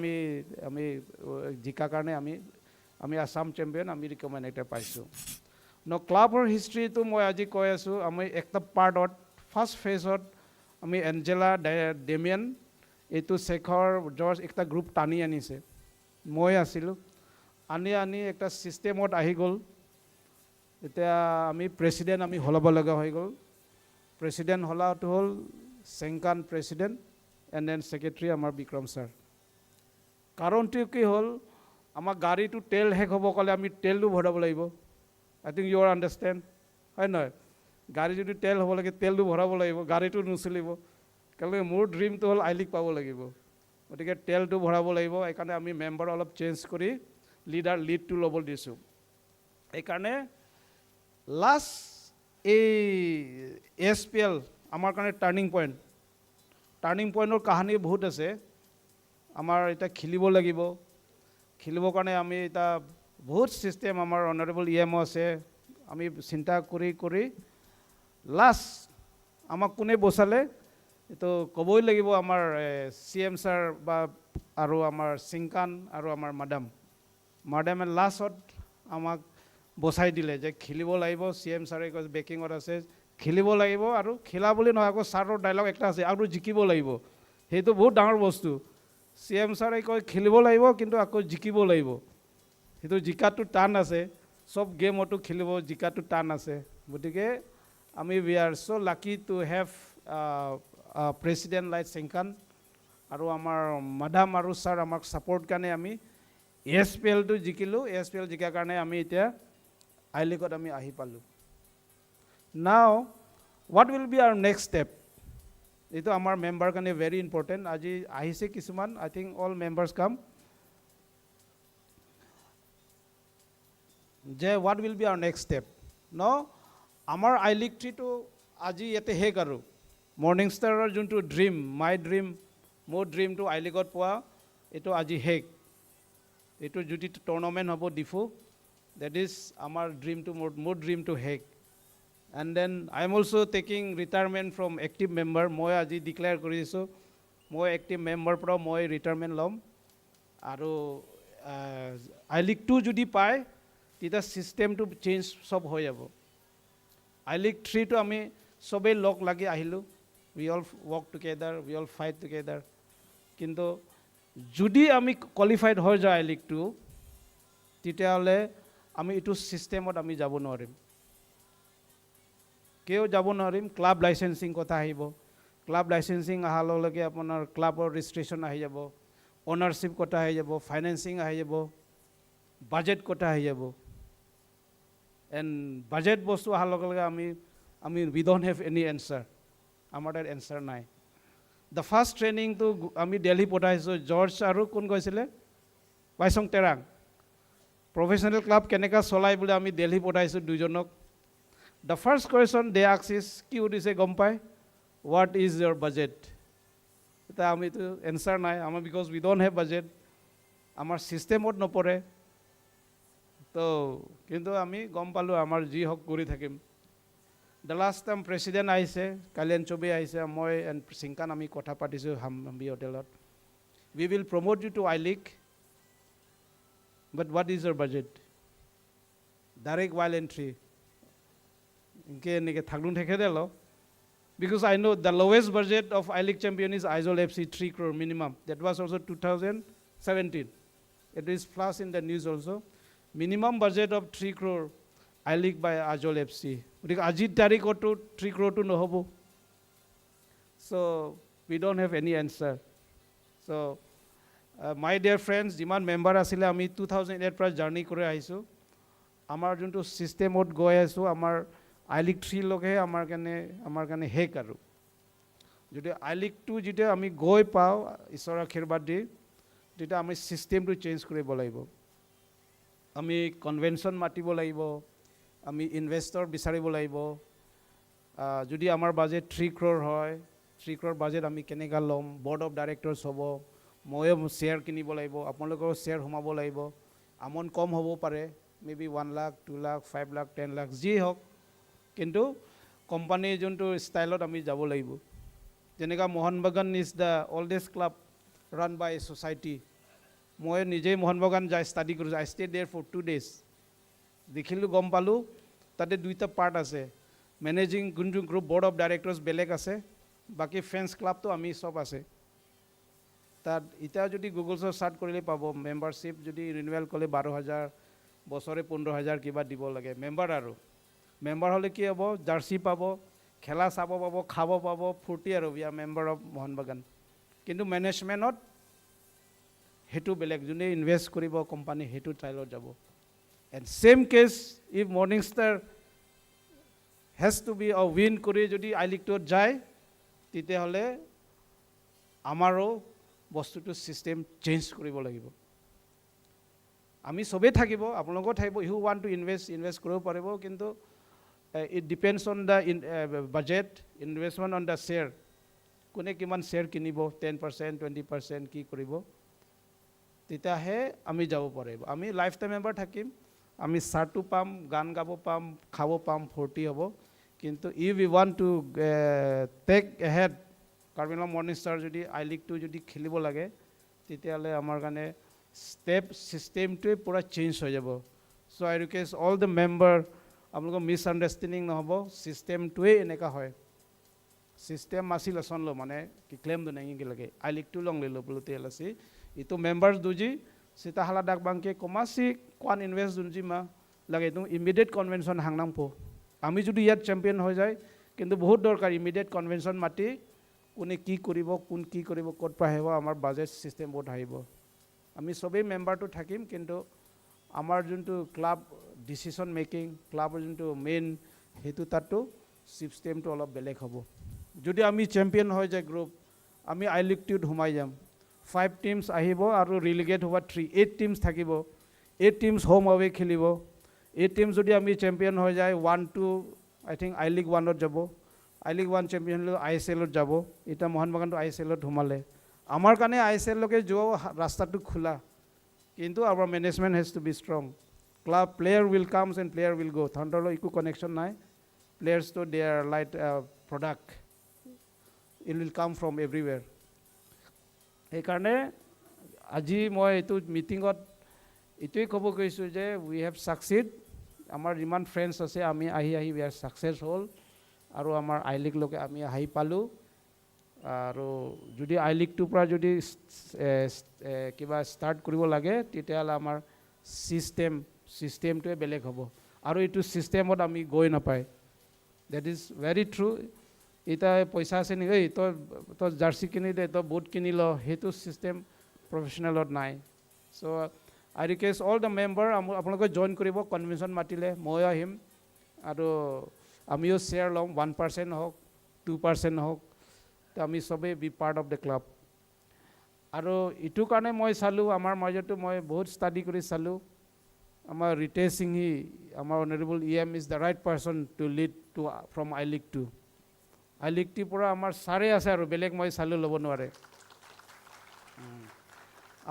আমি জিকা কাৰণে আমি আসাম চেম্পিয়ন আমি ৰিকমেণ্ডেড পাইছো ন ক্লাবৰ হিষ্ট্ৰীটো মই আজি কৈ আছো আমি একটা পাৰ্টত ফাৰ্ষ্ট ফেজত আমি এঞ্জেলা ডেমিয়ান এইটো শেখৰ জৰ্জ একটা গ্ৰুপ টানি আনিছে মই আছিলো আনি একটা সিস্টেমত আহি গ'ল এতিয়া আমি প্ৰেসিডেন্ট আমি হলাব লগা হৈ গ'ল প্ৰেসিডেন্ট হলাটো হ'ল সেংকান প্ৰেসিডেন্ট এণ্ড দেন সেক্ৰেটাৰী আমাৰ বিক্ৰম ছাৰ কাৰণটো কি হ'ল আমাৰ গাড়ীটো তেল শেষ হ'ব ক'লে আমি তেলটো ভৰাব লাগিব I think you are understand হয় নহয় গাড়ী যদি তেল হ'ব লাগে তেলটো ভৰাব লাগিব গাড়ীটো নচলিব কাৰণ মোৰ ড্ৰিমটো হ'ল I League পাব লাগিব গতিকে তেলটো ভৰাব লাগিব এইকাৰণে আমি মেম্বাৰ অলপ চেঞ্জ কৰি লিডটো ল'ব দিছোঁ এইকাৰণে লাষ্ট এই SPL আমাৰ কাৰণে টাৰ্নিং পইণ্টৰ কাহিনী বহুত আছে আমাৰ এটা খেলিব লাগিব খেলিবৰ কাৰণে আমি এটা বহুত সিস্টেম আমাৰ অনাৰেবল EMO আছে আমি চিন্তা কৰি লাষ্ট আমাক কোনে বসালে তো ক'বই লাগিব আমাৰ CM ছাৰ বা আৰু আমাৰ সিংকান আৰু আমাৰ মাডামে লাষ্টত আমাক বসাই দিলে যে খেলিব লাগিব CM ছাৰে কৈ বেকিঙত আছে খেলিব লাগিব আৰু খেলা বুলি নহয় আকৌ ছাৰৰ ডায়লগ একটা আছে আৰু জিকিব লাগিব সেইটো বহুত ডাঙৰ বস্তু CM ছাৰে কৈ খেলিব লাগিব কিন্তু আকৌ জিকিব লাগিব সেইটো জিকাটো টান আছে সব গেমতো খেলিব জিকাটো টান আছে গতিকে আমি we are so lucky to have president like Sengkan আৰু আমাৰ মাডাম আৰু ছাৰ আমাক সাপোৰ্ট কাৰণে আমি SPL টো জিকিলো SPL জিকাৰ কাৰণে আমি এতিয়া I League আমি আহি পালো now what will be our next step এইটো আমাৰ মেম্বাৰ কাৰণে very important আজি আহিছে কিছুমান I think all members come যে what will be our next step no আমাৰ I League 3 টো আজি ইয়াতে শেষ আৰু মৰ্নিং ষ্টাৰৰ যোনটো ড্ৰিম মাই ড্ৰিম মোৰ ড্ৰিমটো I League পোৱা এইটো আজি শেষ এইটো যদি টুৰ্নামেণ্ট হ'ব ডিফু that is আমাৰ ড্ৰিমটো মোৰ ড্ৰিমটো শেষ and then I am also taking retirement from active member মই আজি ডিক্লেয়াৰ কৰিছো মই active member পৰা মই ৰিটায়াৰমেণ্ট ল'ম আৰু I League 2 যদি পায় তেতিয়া সিস্টেমটো চেঞ্জ সব হৈ যাব I League 3 টো আমি সবে লগ লাগি আহিলো we all work together we all fight together কিন্তু যদি আমি কোৱালিফাইড হৈ যায় I League 2 তেতিয়াহ'লে আমি এইটো সিস্টেমত আমি যাব নোৱাৰিম কেউ যাব নোৱাৰিম ক্লাব লাইসেন্সিং কথা আহিব ক্লাব লাইসেন্সিং অহাৰ লগে আপোনাৰ ক্লাবৰ ৰেজিষ্ট্ৰেশ্যন আহি যাব ওনাৰশিপ কথা আহি যাব ফাইনেন্সিং আহি যাব বাজেট কথা আহি যাব এণ্ড বাজেট বস্তু অহাৰ লগে আমি we don't have any answer আমাৰ তাত এনসাৰ নাই the first training to আমি দিল্লী পঠাইছো জৰ্জ আৰু কোন গৈছিলে বাইচং তেৰাং professional club কেনেকা চলাই বুলি আমি দিল্লী পঠাইছো দুজনক the first question they ask is কি উদিছে গম পায় what is your budget এটা আমি তো এনসাৰ নাই আমাৰ because we don't have budget আমাৰ সিস্টেমত নপৰে তো কিন্তু আমি গম পালো আমাৰ যি হক কৰি থাকিম The last time President aise, Kalyan Chobe aise, moi and Sinkan ami kotha patisu Hambi Hotelot. We will promote you to I-League, but what is your budget? Direct wild entry. Because I know the lowest budget of I-League champion is Aizawl FC 3 crore minimum. That was also 2017. It is flash in the news also. Minimum budget of 3 crore I-League by Aizawl FC. Because Ajit Tariq or 3 crore to Nohobo. So we don't have any answer. So my dear friends, Jiman member asile ami 2008 pra journey kore aisu. Amar junto system ot goi aisu, amar I-League 3 log hai amar kane he karu. Jodi I-League 2 jite ami goi pao isora khirbad di jite ami system to change kore bolaibo. Ami convention mati bolaibo, ami investor bisari bolaibo. Jodi amar budget 3 crore hoy, 3 crore budget ami kenega lom, board of directors hobo, moye share kinibo laibo, apnalokor share humabo laibo, amon kom hobo pare, maybe 1 lakh, 2 lakh, 5 lakh, 10 lakh, ji hok. Kintu company junto style ot ami jabo laibo. Jeneka Mohan Bagan is the oldest club run by a society. Moye nije Mohan Bagan jai study kuru. I stayed there for 2 days. Dikhilu gom palu, tate duita part ase. Managing Gunjung Group Board of Directors belek ase. Baki fans club to ami sob ase. Tad ita jodi Google so search korile pabo membership jodi renewal kole 12,000 বছরে 15,000 কিবা দিব লাগে member আৰু member হলে কি হ'ব jersey পাবো খেলা চাব পাবো খাব পাবো ফুৰ্তি আৰু বিয়া মেম্বার অফ মোহন বাগান কিন্তু ম্যানেজমেন্টত হেতু বেলেগ যোনে ইনভেস্ট কৰিব কোম্পানী হেতু ট্ৰাইলত যাব and same case if Morning Star has to be a win কৰি যদি আই লিগটোত যায় তিতে হলে আমাৰো বস্তুটো সিস্টেম চেঞ্জ কৰিব লাগিব আমি সবে থাকিব আপোনালোকৰ থাকিব ইউ ওয়ান্ট টু ইনভেস্ট কৰিব পাৰিব কিন্তু it depends on the budget investment on the share কোনে কিমান share কিনিব 10% 20% কি কৰিব তেতিয়াহে আমি যাব পাৰিব আমি লাইফ টাইম মেম্বাৰ থাকিম আমি সাৰটো পাম গান গাব পাম খাব পাম ফূৰ্তি হ'ব কিন্তু if we want to take ahead Karbi Anglong Morning Star যদি I League 2 যদি খেলিব লাগে তেতিয়ালে আমাৰ কাৰণে step system to pura change ho jabo so I request all the member amlogo misunderstanding no hobo system to eneka hoy system masil ason lo mane ki claim do nai lage I League 2 long le lo pulute lasi itu members duji sita hala dak bangke komasi kwan invest dunji ma lage tu immediate convention hangnam po ami jodi yat champion hoy jay kintu bahut dorkar immediate convention mati kune ki koribo kun ki koribo kod pa hebo amar budget system bot haibo আমি সবেই মেম্বাৰটো থাকিম কিন্তু আমাৰ যোনটো club decision making ক্লাবৰ যোনটো main হেতু তাতো সিস্টেমটো অলপ বেলেগ হ'ব যদি আমি চ্যাম্পিয়ন হৈ যায় গ্ৰুপ আমি আই লিগ 2 হুমাই যাম 5 টিমস আহিব আৰু ৰিলিগেট হ'ব 8 টিমস থাকিব 8 টিমস হোম অৱে খেলিব 8 টিমস যদি আমি চ্যাম্পিয়ন হৈ যায় 1 2 আই থিংক আই লিগ 1 ত যাব আই লিগ 1 চ্যাম্পিয়ন হলে আইএসএল ত যাব এটা মোহন বাগানটো আইএসএল ত হুমালে আমার কানে আইএসএল লকে যোৱা ৰাস্তাটো খোলা কিন্তু our management has to be strong club player will comes and player will go thunderlo iku connection নাই players to their light product it will come from everywhere এই কাৰণে আজি মই এটো মিটিংত এটোই কব কৈছো যে we have succeed আমাৰ ইমান ফ্ৰেন্ডছ আছে আমি আহি we are successful আৰু আমাৰ আই লিগ লকে আমি আহি পালো আৰু যদি আই লিগ 2 পৰা যদি কিবা স্টাৰ্ট কৰিব লাগে তেতিয়ালে আমাৰ সিস্টেমটো বেলেগ হ'ব আৰু এইটো সিস্টেমত আমি গৈ নাপায় দ্যাট ইজ ভেৰি ট্ৰু এটা পইচা আছে নি এই তো জাৰ্সি কিনি দে তো বুট কিনি ল হেতু সিস্টেম প্ৰফেশনেলত নাই so I request all the member আপোনালোকে জয়েন কৰিব কনভেনশন মাতিলে মই আহিম আৰু আমিও শ্বেয়াৰ লম 1% হওক 2% হওক আমি সবে be part of the club আৰু ইটু কাৰণে মই চালু আমাৰ মাজতো মই বহুত ষ্টাডি কৰি চালু আমাৰ ৰিতেশ সিংহি আমাৰ honourable EM is the right person to lead to from I League 2 I League 2 পৰা আমাৰ সাৰে আছে আৰু বেলেগ মই চালু ল'ব নোৱাৰে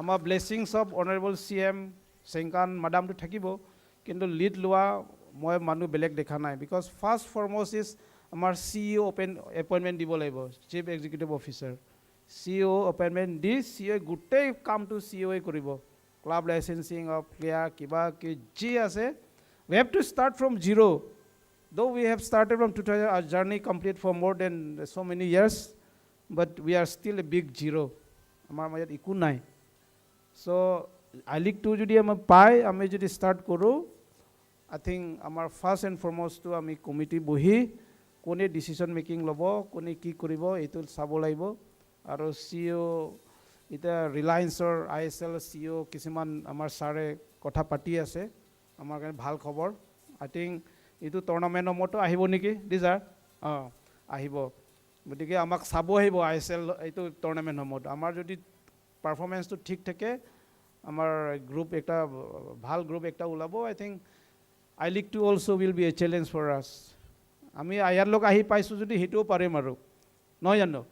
আমাৰ ব্লেছিংছ অফ অনাৰেবল সিএম সেংকান মাডামটো থাকিব কিন্তু লিড লোৱা মই মানুহ বেলেগ দেখা নাই বিকজ ফাৰ্ষ্ট ফৰমষ্ট ইজ আমাৰ CEO এপইণ্টমেণ্ট দিব লাগিব chief executive officer CEO appointment দি CEO গোটেই কামটো CEO কৰিব ক্লাব লাইচেঞ্চিং অফ প্লেয়াৰ কিবা কি যি আছে we have to start from zero though we have started from 2000 our journey complete for more than so many years but we are still a big zero আমাৰ মাজত একো নাই so I League 2 যদি আমি পাই আমি যদি ষ্টাৰ্ট কৰোঁ I think আমাৰ ফাৰ্ষ্ট এণ্ড ফৰমষ্ট আমি কমিটি বহি কোনে ডিচিশ্যন মেকিং ল'ব কোনে কি কৰিব এইটো চাব লাগিব আৰু CEO এতিয়া ৰিলায়েন্সৰ ISL CEO কিছুমান আমাৰ ছাৰে কথা পাতি আছে আমাৰ কাৰণে ভাল খবৰ I think এইটো টুৰ্ণামেণ্টৰ মতো আহিব নেকি দিজাৰ আহিব গতিকে আমাক চাব আহিব ISL এইটো টুৰ্ণামেণ্টৰ মতো আমাৰ যদি পাৰফৰ্মেঞ্চটো ঠিক থাকে আমাৰ গ্ৰুপ একটা ভাল গ্ৰুপ একটা ওলাব I think I League 2 also will be a challenge for us আমি ইয়াৰ লোক আহি পাইছোঁ যদি সেইটোও পাৰিম আৰু নহয় জানো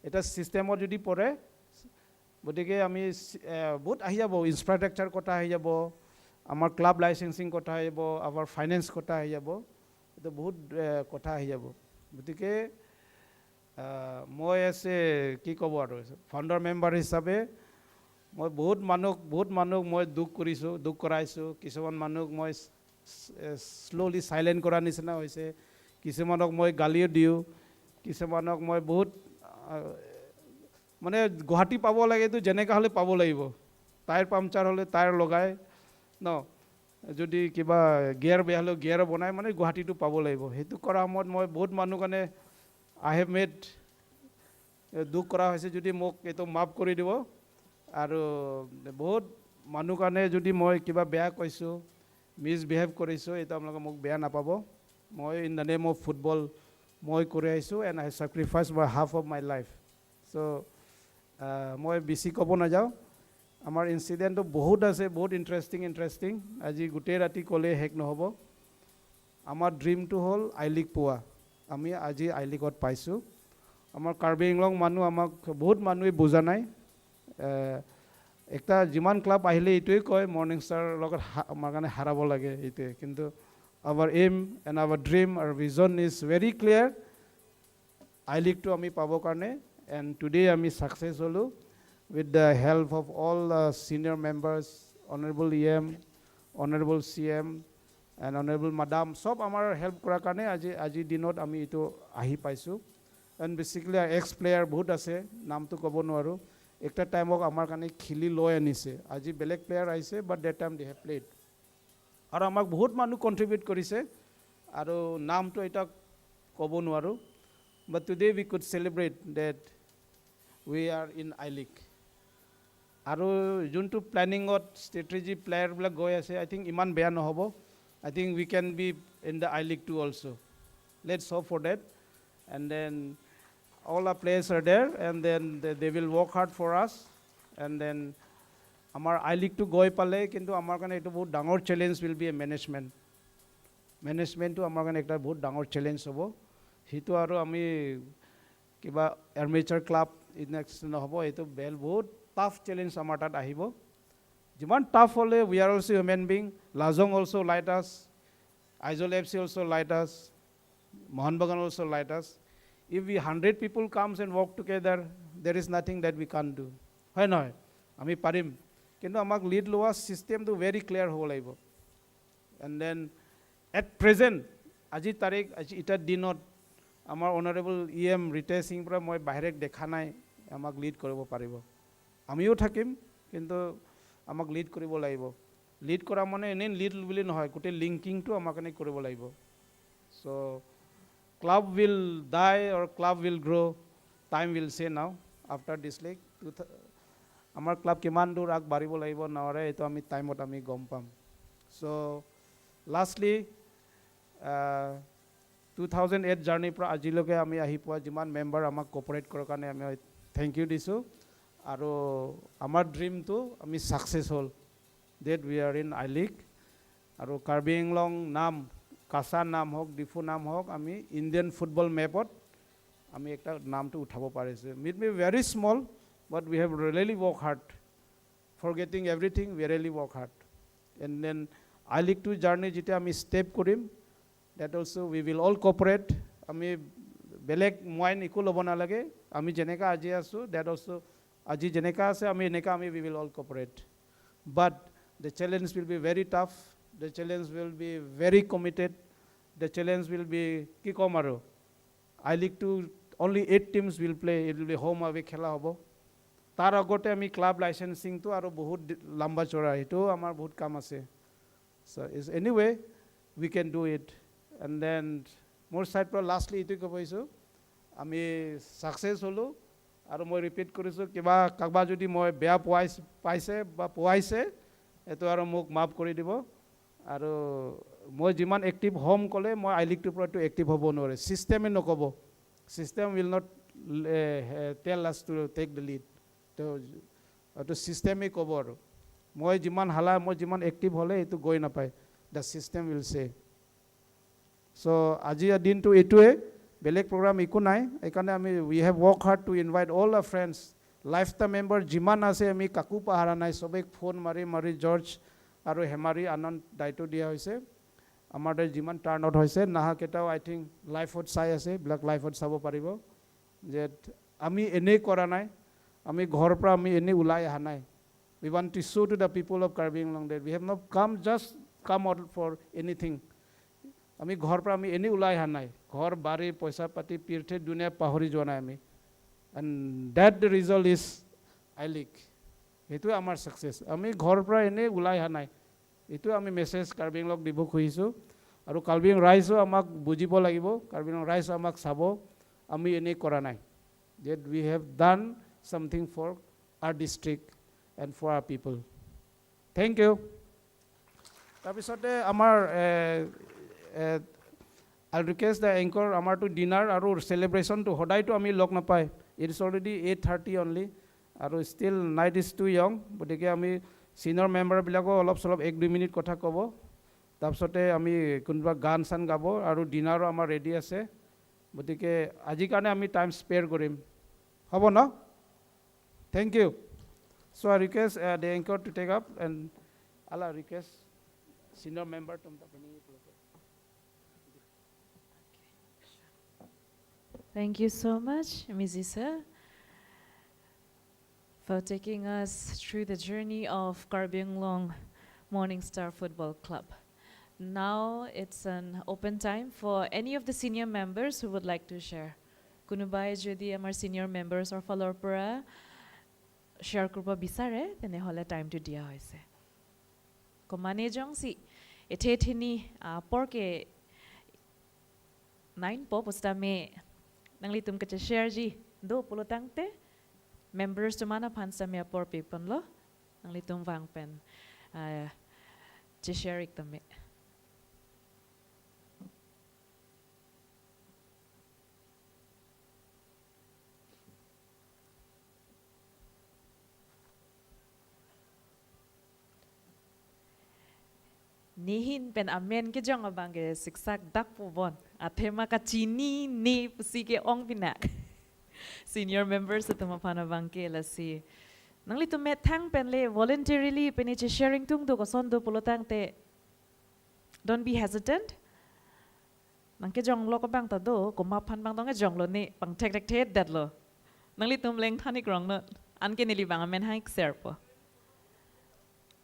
এটা ছিষ্টেমত যদি পৰে গতিকে আমি বহুত আহি যাব ইনফ্ৰাষ্ট্ৰাকচাৰ কথা আহি যাব আমাৰ ক্লাব লাইচেঞ্চিং কথা আহি যাব আমাৰ ফাইনেন্স কথা আহি যাব এইটো বহুত কথা আহি যাব গতিকে মই আছে কি ক'ব আৰু ফাউণ্ডাৰ মেম্বাৰ হিচাপে মই বহুত মানুহ মই দুখ কৰাইছোঁ কিছুমান মানুহক মই শ্ল'লি চাইলেণ্ট কৰা নিচিনা হৈছে কিছুমানক মই গালিও দিওঁ কিছুমানক মই বহুত মানে গুৱাহাটী পাব লাগেতো যেনেকৈ হ'লে পাব লাগিব টায়াৰ পামচাৰ হ'লে টায়াৰ লগাই ন যদি কিবা গিয়াৰ বেয়া হ'লেও গিয়াৰ বনাই মানে গুৱাহাটীটো পাব লাগিব সেইটো কৰা সময়ত মই বহুত মানুহ কাৰণে আই হেভ মেড দুখ কৰা হৈছে যদি মোক এইটো মাফ কৰি দিব আৰু বহুত মানুহ কাৰণে যদি মই কিবা বেয়া কৈছোঁ মিছবিহেভ কৰিছোঁ এইটো আপোনালোকে মোক বেয়া নাপাব মই in the name of football মই কৰি আহিছোঁ and I sacrifice my half of my life চ' মই বেছি ক'ব নাযাওঁ আমাৰ ইনচিডেণ্টটো বহুত আছে বহুত ইণ্টাৰেষ্টিং আজি গোটেই ৰাতি ক'লে শেষ নহ'ব আমাৰ ড্ৰিমটো হ'ল আই লিগ পোৱা আমি আজি আই লিগত পাইছোঁ আমাৰ কাৰ্বি আংলং মানুহ আমাক বহুত মানুহে বুজা নাই একটা যিমান ক্লাব আহিলে এইটোৱে কয় মৰ্ণিং ষ্টাৰৰ লগত আমাৰ কাৰণে হাৰাব লাগে এইটোৱে কিন্তু our aim and our dream our vision is very clear I League 2 আমি পাব কাৰণে and today আমি success হলো with the help of all senior members honorable EM honorable CM and honorable madam সব আমাৰ হেল্প কৰাৰ কাৰণে আজি দিনত আমি এইটো আহি পাইছোঁ and basically ex player বহুত আছে নামটো ক'ব নোৱাৰোঁ একটা টাইমক আমাৰ কাৰণে খেলি লৈ আনিছে আজি বেলেগ প্লেয়াৰ আহিছে but that time they have played আৰু আমাক বহুত মানুহ কণ্ট্ৰিবিউট কৰিছে আৰু নামটো এটা ক'ব নোৱাৰোঁ but today we could celebrate that we are in I League আৰু যোনটো প্লেনিঙত ষ্ট্ৰেটেজি প্লেয়াৰবিলাক গৈ আছে I think ইমান বেয়া নহ'ব I think we can be in the I League 2 also let's hope for that and then all our players are there and then they will work hard for us and then আমাৰ I লিগটো গৈ পালে কিন্তু আমাৰ কাৰণে এইটো বহুত ডাঙৰ challenge will B A মেনেজমেণ্টটো আমাৰ কাৰণে এটা বহুত ডাঙৰ চেলেঞ্জ হ'ব সেইটো আৰু আমি কিবা এমেচাৰ ক্লাব নেক্সট নহ'ব এইটো বহুত টাফ চেলেঞ্জ আমাৰ তাত আহিব যিমান টাফ হ'লে we are also' human being Lajong also' light আছ আইজল FC অলছ' লাইট আছ মোহন বাগান অলছ' লাইট আছ if we 100 people comes and work together there is nothing that we can't do হয় নহয় আমি পাৰিম কিন্তু আমাক লিড লোৱা ছিষ্টেমটো ভেৰি ক্লিয়াৰ হ'ব লাগিব এণ্ড দেন এট প্ৰেজেণ্ট আজি তাৰিখ এতিয়াৰ দিনত আমাৰ অনাৰেবল EM ৰিতেশ সিং পৰা মই বাহিৰে দেখা নাই আমাক লিড কৰিব পাৰিব আমিও থাকিম কিন্তু আমাক লিড কৰিব লাগিব লিড কৰা মানে এনেই লিড বুলি নহয় গোটেই লিংকিংটো আমাৰ কাৰণে কৰিব লাগিব চ' club will die or club will grow time will say now after this league আমাৰ ক্লাব কিমান দূৰ আগবাঢ়িব লাগিব নোৱাৰে এইটো আমি টাইমত আমি গম পাম চ' লাষ্টলি 2008 জাৰ্ণিৰ পৰা আজিলৈকে আমি আহি পোৱা যিমান মেম্বাৰ আমাক কোঅপাৰেট কৰাৰ কাৰণে আমি থেংক ইউ দিছোঁ আৰু আমাৰ ড্ৰিমটো আমি ছাকচেছ হ'ল date we are in I league আৰু কাৰ্বি আংলং নাম কাছা নাম হওক ডিফু নাম হওক আমি ইণ্ডিয়ান ফুটবল মেপত আমি একটা নামটো উঠাব পাৰিছোঁ might be very small but we have really worked hard forgetting everything we really work hard and then I-League 2 journey যেতিয়া আমি step Karim, that also we will all cooperate. আমি বেলেগ মইন একো ল'ব নালাগে, আমি যেনেকা আজি আছোঁ, that also আজি যেনেকা আছে আমি এনেকা আমি we will all cooperate. But the challenge will be very tough, the challenge will be very committed, the challenge will be কি কম আৰু, I-League 2 only 8 teams will play, it will be home away খেলা হ'ব। তাৰ আগতে আমি club লাইসেন্সিংটো আৰু বহুত লম্বা চড়া, এইটো আমাৰ বহুত কাম আছে। So anyway, we can do it. And then মোৰ সাইড পৰা লাষ্টলি এইটো ক'ব বিচাৰিছোঁ, আমি সাকসেস হ'লো আৰু মই ৰিপিট কৰিছোঁ, কিবা কাকবা যদি মই বেয়া পাইছে বা পোৱাইছে এইটো আৰু মোক মাফ কৰি দিব। আৰু মই যিমান এক্টিভ হ'ম ক'লে মই I-League 2 পৰাটো এক্টিভ হ'ব নোৱাৰে, চিষ্টেমে নক'ব, system will not tell us to take the lead, তো চিষ্টেমে ক'ব আৰু মই যিমান হালা মই যিমান এক্টিভ হ'লে এইটো গৈ নাপায়, দ্য চিষ্টেম উইল চে। চ' আজিৰ দিনটো এইটোৱে, বেলেগ প্ৰগ্ৰাম একো নাই, এইকাৰণে আমি we have work hard to invite all R friends, life time member যিমান আছে আমি কাকো পাহৰা নাই, চবেই ফোন মাৰি জৰ্জ আৰু হেমাৰী আনন্দ দায়িত্ব দিয়া হৈছে। আমাৰ তাত যিমান টাৰ্ণ আউট হৈছে, নাহাকেইটাও আই থিংক লাইফত চাই আছে, এইবিলাক লাইফত চাব পাৰিব যে আমি এনেই কৰা নাই, আমি ঘৰৰ পৰা আমি এনেই ওলাই অহা নাই। We want to show to the people of Karbi Anglong that we have not come out for anything. আমি ঘৰৰ পৰা আমি এনেই ওলাই অহা নাই, ঘৰ বাৰী পইচা পাতি পীৰ্থে দুনিয়া পাহৰি যোৱা নাই আমি। And that the result is I-League, এইটোৱে আমাৰ সাকসেস। আমি ঘৰৰ পৰা এনেই ওলাই অহা নাই, এইটো আমি মেছেজ কাৰ্বি আংলং দিব খুজিছোঁ। আৰু কাৰ্বি আংলং ৰাইজো আমাক বুজিব লাগিব, কাৰ্বি আংলং ৰাইজ আমাক চাব, আমি এনেই কৰা নাই, that we have done something for our district and for our people. Thank you. তাৰপিছতে আমাৰ I'll request the anchor আমাৰটো ডিনাৰ আৰু চেলিব্ৰেশ্যনটো সদায়তো আমি লগ নাপায়, it is already 8:30 only, আৰু still night is too young, গতিকে আমি চিনিয়ৰ মেম্বাৰবিলাকো অলপ চলপ 1-2 মিনিট কথা ক'ব, তাৰপিছতে আমি কোনোবা গান চান গাব আৰু ডিনাৰো আমাৰ ৰেডি আছে, গতিকে আজিৰ কাৰণে আমি টাইম স্পেয়াৰ কৰিম, হ'ব ন? Thank you. So I request the anchor to take up, and I'll request senior member to Thank you so much, Mrs. Sir, for taking us through the journey of Karbi Anglong Morning Star Football Club. Now it's an open time for any of the senior members who would like to share. Kunubai jodi amar senior members or follower para share kurba bisare, tenehole time to dia hoise. Komane jongsi ethethini porke 9 po posta me nangli tum ka share ji do polotangte members to mana pansa me por pipon lo nangli tum wang pen share ik tame. Nihin pen amen ke jong abang ke siksak dak po bon athema ka chini ni pusi ke ong pinak senior members at mapana bang ke la si nangli to met thang pen le voluntarily pen che sharing tung do ko son do polotang te don't be hesitant nang ke jong lo ko bang ta do ko ma phan bang dong ke jong lo ni bang tek tek the dat lo nangli tum leng thani grong no an ke nili bang amen hai share po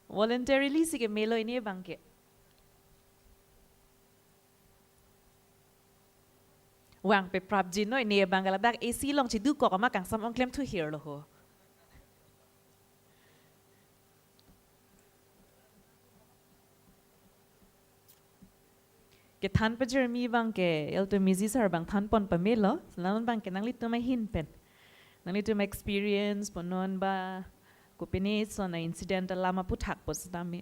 voluntarily si ke melo ini bang ke wang pe prap jin noi ne bangala dak AC long chi du ko ma kang sam ong klem to here lo ho ke than pa jermi bang ke el to mizi sar bang than pon pa me lo lan bang ke nang lit to ma hin pen nang lit to ma experience ponon ba ko pene so na incident la ma puthak pos ta me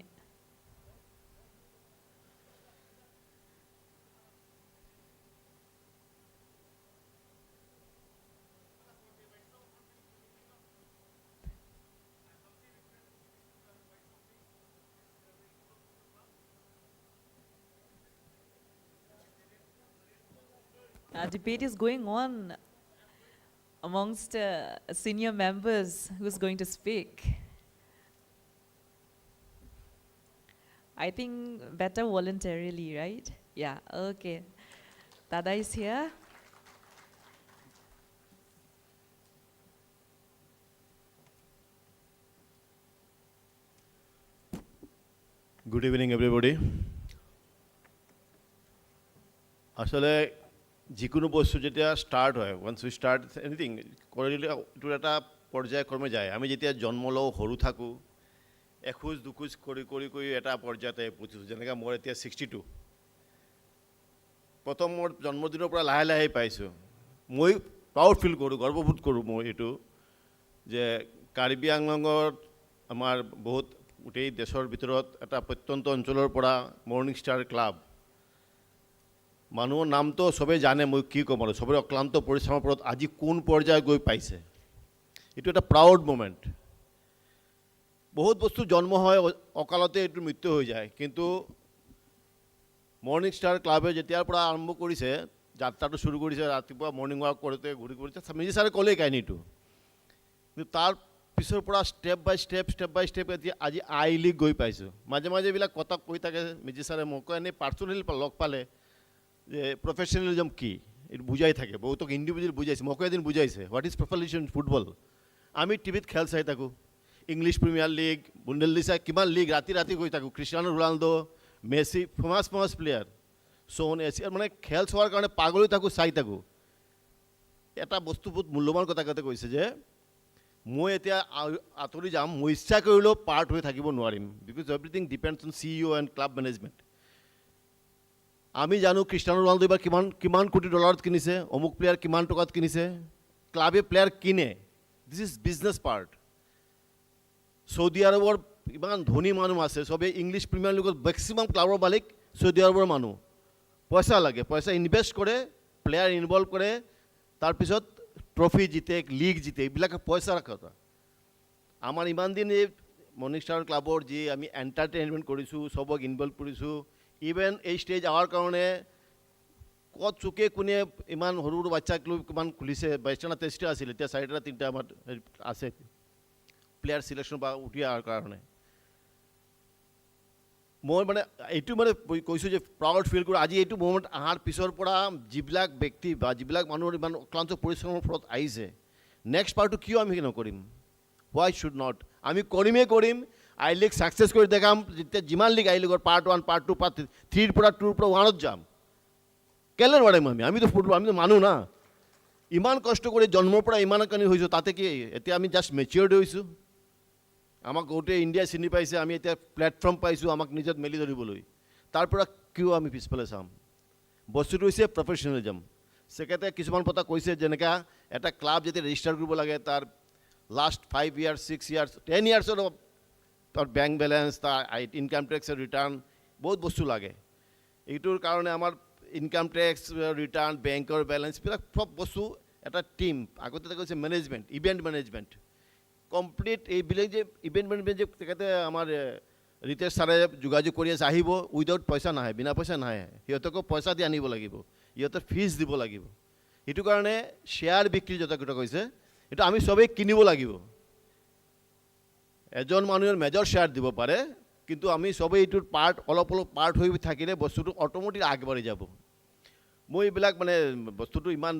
debate is going on amongst senior members who's going to speak. I think better voluntarily, right? Yeah, okay. Dada is here. Good evening, everybody. আসলে যিকোনো বস্তু যেতিয়া start হয়, once we start anything, কৰিলে এইটো এটা পৰ্যায়ক্ৰমে যায়। আমি যেতিয়া জন্ম লওঁ, সৰু থাকোঁ, এখোজ দুখোজ কৰি কৰি কৰি এটা পৰ্যায়তে পৌঁছিছোঁ। যেনেকৈ মোৰ এতিয়া 62। প্ৰথম মোৰ জন্মদিনৰ পৰা লাহে লাহে পাইছোঁ। মই প্ৰাউড ফিল কৰোঁ, গৰ্ববোধ কৰোঁ মই এইটো যে কাৰ্বি আংলঙত আমাৰ বহুত গোটেই দেশৰ ভিতৰত এটা প্ৰত্যন্ত অঞ্চলৰ পৰা মৰ্ণিং ষ্টাৰ ক্লাব, মানুহৰ নামটো চবেই জানে, মই কি ক'ম আৰু চবেই অক্লান্ত পৰিশ্ৰমৰ ওপৰত আজি কোন পৰ্যায় গৈ পাইছে, এইটো এটা প্ৰাউড মুমেণ্ট। বহুত বস্তু জন্ম হয়, অকালতে এইটো মৃত্যু হৈ যায়, কিন্তু মৰ্ণিং ষ্টাৰ ক্লাবে যেতিয়াৰ পৰা আৰম্ভ কৰিছে, যাত্ৰাটো শুৰু কৰিছে, ৰাতিপুৱা মৰ্ণিং ৱাক কৰোঁতে ঘূৰি কৰিছে, মিজি ছাৰে ক'লেই কাহিনীটো, কিন্তু তাৰ পিছৰ পৰা ষ্টেপ বাই ষ্টেপ এতিয়া আজি আই লিগ গৈ পাইছোঁ। মাজে মাজে এইবিলাক কথা কৈ থাকে মিজি ছাৰে, মোকো এনেই পাৰ্চনেলি লগ পালে যে প্ৰফেচনেলিজম কি এইটো বুজাই থাকে, বহুতক ইণ্ডিভিজুৱেল বুজাইছে, মোকো এদিন বুজাইছে হোৱাট ইজ প্ৰফেচনেলিজম ফুটবল। আমি টিভিত খেল চাই থাকোঁ, ইংলিছ প্ৰিমিয়াৰ লীগ, বুণ্ডেললিগা, কিমান লীগ ৰাতি ৰাতি গৈ থাকোঁ, Cristiano Ronaldo, Messi, famous player, Son এছিয়াৰ, মানে খেল চোৱাৰ কাৰণে পাগল হৈ থাকোঁ, চাই থাকোঁ। এটা বস্তু বহুত মূল্যৱান কথা কৈছে যে মই এতিয়া আঁতৰি যাম, মই ইচ্ছা কৰিলেও পাৰ্ট হৈ থাকিব নোৱাৰিম, because everything depends on CEO and club management. আমি জানো ক্ৰিষ্টিয়ানো ৰনাল্ডো এইবাৰ কিমান কোটি ডলাৰত কিনিছে, অমুক প্লেয়াৰ কিমান টকাত কিনিছে, ক্লাবে প্লেয়াৰ কিনে, this is business part. Saudi আৰবৰ ইমান ধনী মানুহ আছে, চবেই ইংলিছ প্ৰিমিয়াৰ লীগত মেক্সিমাম ক্লাবৰ মালিক চৌদি আৰবৰ মানুহ, পইচা লাগে, পইচা ইনভেষ্ট কৰে, প্লেয়াৰ ইনভলভ কৰে, তাৰপিছত ট্ৰফি জিতে, লীগ জিতে, এইবিলাকে পইচা কথা। আমাৰ ইমান দিন এই মৰ্ণিং ষ্টাৰ ক্লাবৰ যি আমি এণ্টাৰটেইনমেণ্ট কৰিছোঁ, চবক ইনভলভ কৰিছোঁ, ইভেন এই ষ্টেজ অহাৰ কাৰণে ক'ত চুকে কোনে ইমান সৰু সৰু বাচ্চাক লৈ কিমান খুলিছে, 22টা 23টা আছিল, এতিয়া 4টা 3টা আমাৰ আছে প্লেয়াৰ চিলেকশ্যন বা উঠি অহাৰ কাৰণে। মই মানে এইটো মানে কৈছোঁ যে প্ৰাউড ফিল কৰোঁ আজি এইটো মুভমেণ্ট অহাৰ পিছৰ পৰা যিবিলাক ব্যক্তি বা যিবিলাক মানুহৰ ইমান অক্লান্ত পৰিশ্ৰমৰ ফলত আহিছে, নেক্সট পাৰ্টটো কিয় আমি নকৰিম, হোৱাই শুড নট, আমি কৰিম, আই লিগ ছাকচেছ কৰি দেখাম, যেতিয়া যিমান লিগ আই লিগৰ পাৰ্ট 1, পাৰ্ট 2, পাৰ্ট 3ৰ পৰা 2ৰ পৰা 1ত যাম, কেলে নোৱাৰিম আমিতো ফুটবল, আমিতো মানুহ না, ইমান কষ্ট কৰি জন্মৰ পৰা ইমানখিনি হৈছোঁ, তাতে কি এতিয়া আমি জাষ্ট মেচিয়ৰ্ড হৈছোঁ, আমাক গোটেই ইণ্ডিয়াই চিনি পাইছে, আমি এতিয়া প্লেটফৰ্ম পাইছোঁ আমাক নিজত মেলি ধৰিবলৈ, তাৰ পৰা কিয় আমি পিছফালে চাম। বস্তুটো হৈছে প্ৰফেচনেলিজম। ছেক্ৰেটাৰীয়ে কিছুমান কথা কৈছে, যেনেকৈ এটা ক্লাব যেতিয়া ৰেজিষ্টাৰ কৰিব লাগে, তাৰ লাষ্ট 5 years 6 years 10 yearsৰ তাৰ বেংক বেলেঞ্চ, তাৰ ইনকাম টেক্সৰ ৰিটাৰ্ণ, বহুত বস্তু লাগে। এইটোৰ কাৰণে আমাৰ ইনকাম টেক্স ৰিটাৰ্ণ, বেংকৰ বেলেঞ্চ, এইবিলাক চব বস্তু এটা টীম, আগতে কৈছে মেনেজমেণ্ট, ইভেণ্ট মেনেজমেণ্ট, কমপ্লিট এইবিলাক যে ইভেণ্ট মেনেজমেণ্ট যে তেখেতে আমাৰ ৰিতেশ ছাৰে যোগাযোগ কৰি আছে, আহিব, উইদাউট পইচা নাহে, বিনা পইচা নাহে, সিহঁতকো পইচা দি আনিব লাগিব, সিহঁতে ফিজ দিব লাগিব। সেইটো কাৰণে শ্বেয়াৰ বিক্ৰী যথা কথা কৈছে, এইটো আমি চবেই কিনিব লাগিব। এজন মানুহৰ মেজৰ শ্বেয়াৰ দিব পাৰে, কিন্তু আমি চবেই এইটোৰ পাৰ্ট অলপ পাৰ্ট হৈ থাকিলে বস্তুটো অট'মেটিক আগবাঢ়ি যাব। মই এইবিলাক মানে বস্তুটো ইমান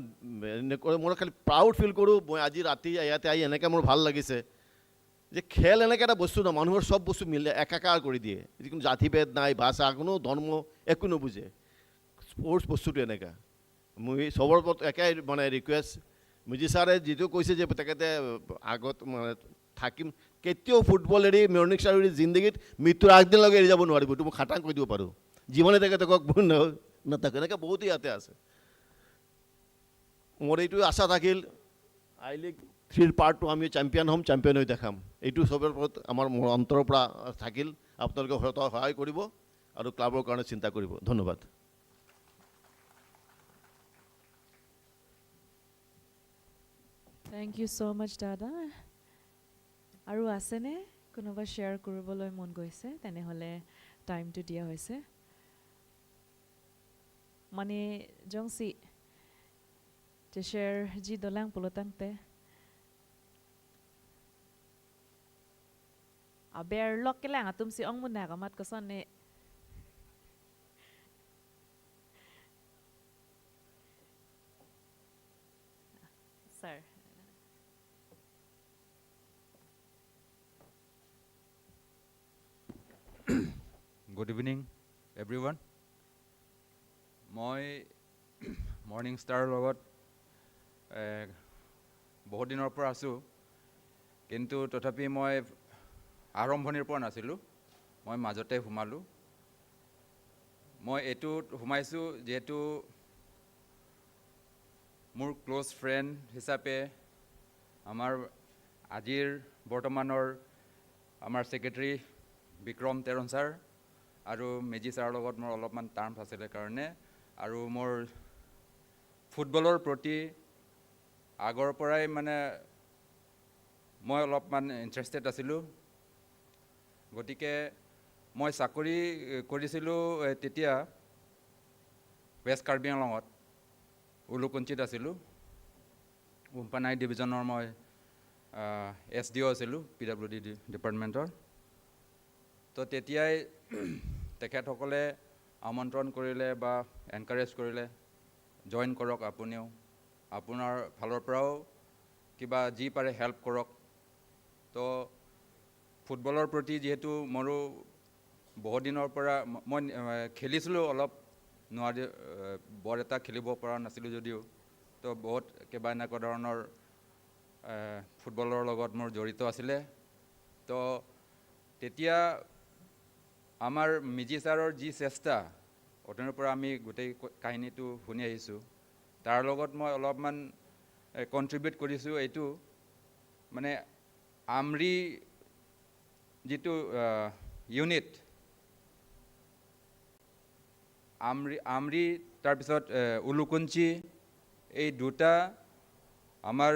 মই খালি প্ৰাউড ফিল কৰোঁ, মই আজি ৰাতি ইয়াতে আহি এনেকৈ মোৰ ভাল লাগিছে যে খেল এনেকৈ এটা বস্তু ন, মানুহৰ চব বস্তু মিলে একাকাৰ কৰি দিয়ে, যিকোনো জাতিভেদ নাই, ভাষা, কোনো ধৰ্ম একো নুবুজে, স্পৰ্টছ বস্তুটো এনেকুৱা। মই চবৰ ওপৰত একে মানে ৰিকুৱেষ্ট, মিজি ছাৰে যিটো কৈছে যে তেখেতে আগত মানে থাকিম, কেতিয়াও ফুটবল এৰি মৰ্ণিং ষ্টাৰ এৰি জিন্দগীত মৃত্যুৰ আগদিনলৈকে এৰি যাব নোৱাৰিব, এইটো মই খাটাং কৈ দিব পাৰোঁ, জীৱনে তেখেতক নাথাকে, এনেকৈ বহুতেই ইয়াতে আছে। মোৰ এইটো আশা থাকিল আই লিগ 3ৰ পাৰ্ট 2 আমি চেম্পিয়ন হ'ম, চেম্পিয়ন হৈ দেখাম, এইটো চবৰ ওপৰত আমাৰ মোৰ অন্তৰৰ পৰা থাকিল। আপোনালোকে সহায় কৰিব আৰু ক্লাবৰ কাৰণে চিন্তা কৰিব। ধন্যবাদ। Thank you so much, দাদা। আৰু আছেনে কোনোবা শ্বেয়াৰ কৰিবলৈ মন গৈছে, তেনেহ'লে টাইমটো দিয়া হৈছে। মানে জংচি to share ji dolang pulutang te a bear lock lang atum si ong muna kamat ko son ne sir. Good evening, everyone. মই মৰ্ণিং ষ্টাৰৰ লগত বহুত দিনৰ পৰা আছোঁ, কিন্তু তথাপি মই আৰম্ভণিৰ পৰা নাছিলোঁ, মই মাজতে সোমালোঁ। মই এইটোত সোমাইছোঁ যিহেতু মোৰ ক্ল'জ ফ্ৰেণ্ড হিচাপে আমাৰ আজিৰ বৰ্তমানৰ আমাৰ ছেক্ৰেটাৰী বিক্ৰম তেৰণ ছাৰ আৰু মেজি ছাৰৰ লগত মোৰ অলপমান টাৰ্মছ আছিলে কাৰণে, আৰু মোৰ ফুটবলৰ প্ৰতি আগৰ পৰাই মানে মই অলপমান ইণ্টাৰেষ্টেড আছিলোঁ। গতিকে মই চাকৰি কৰিছিলোঁ তেতিয়া ৱেষ্ট কাৰ্বি আংলঙত উলুকুঞ্চিত আছিলোঁ। উম্পানাই ডিভিজনৰ মই SDO আছিলোঁ PWD ডিপাৰ্টমেণ্টৰ। তো তেতিয়াই তেখেতসকলে আমন্ত্ৰণ কৰিলে বা এনকাৰেজ কৰিলে, জইন কৰক আপুনিও, আপোনাৰ ফালৰ পৰাও কিবা যি পাৰে হেল্প কৰক। তো ফুটবলৰ প্ৰতি যিহেতু মোৰো বহুত দিনৰ পৰা মই খেলিছিলোঁ অলপ, নোৱাৰি বৰ এটা খেলিব পৰা নাছিলোঁ যদিও, তো বহুত কিবা এনেকুৱা ধৰণৰ ফুটবলৰ লগত মোৰ জড়িত আছিলে। তো তেতিয়া আমাৰ মেজি ছাৰৰ যি চেষ্টা, অতীতৰ পৰা আমি গোটেই কাহিনীটো শুনি আহিছোঁ, তাৰ লগত মই অলপমান কণ্ট্ৰিবিউট কৰিছোঁ। এইটো মানে আমৰি যিটো ইউনিট, আমৰি তাৰপিছত উলুকুঞ্চি, এই দুটা আমাৰ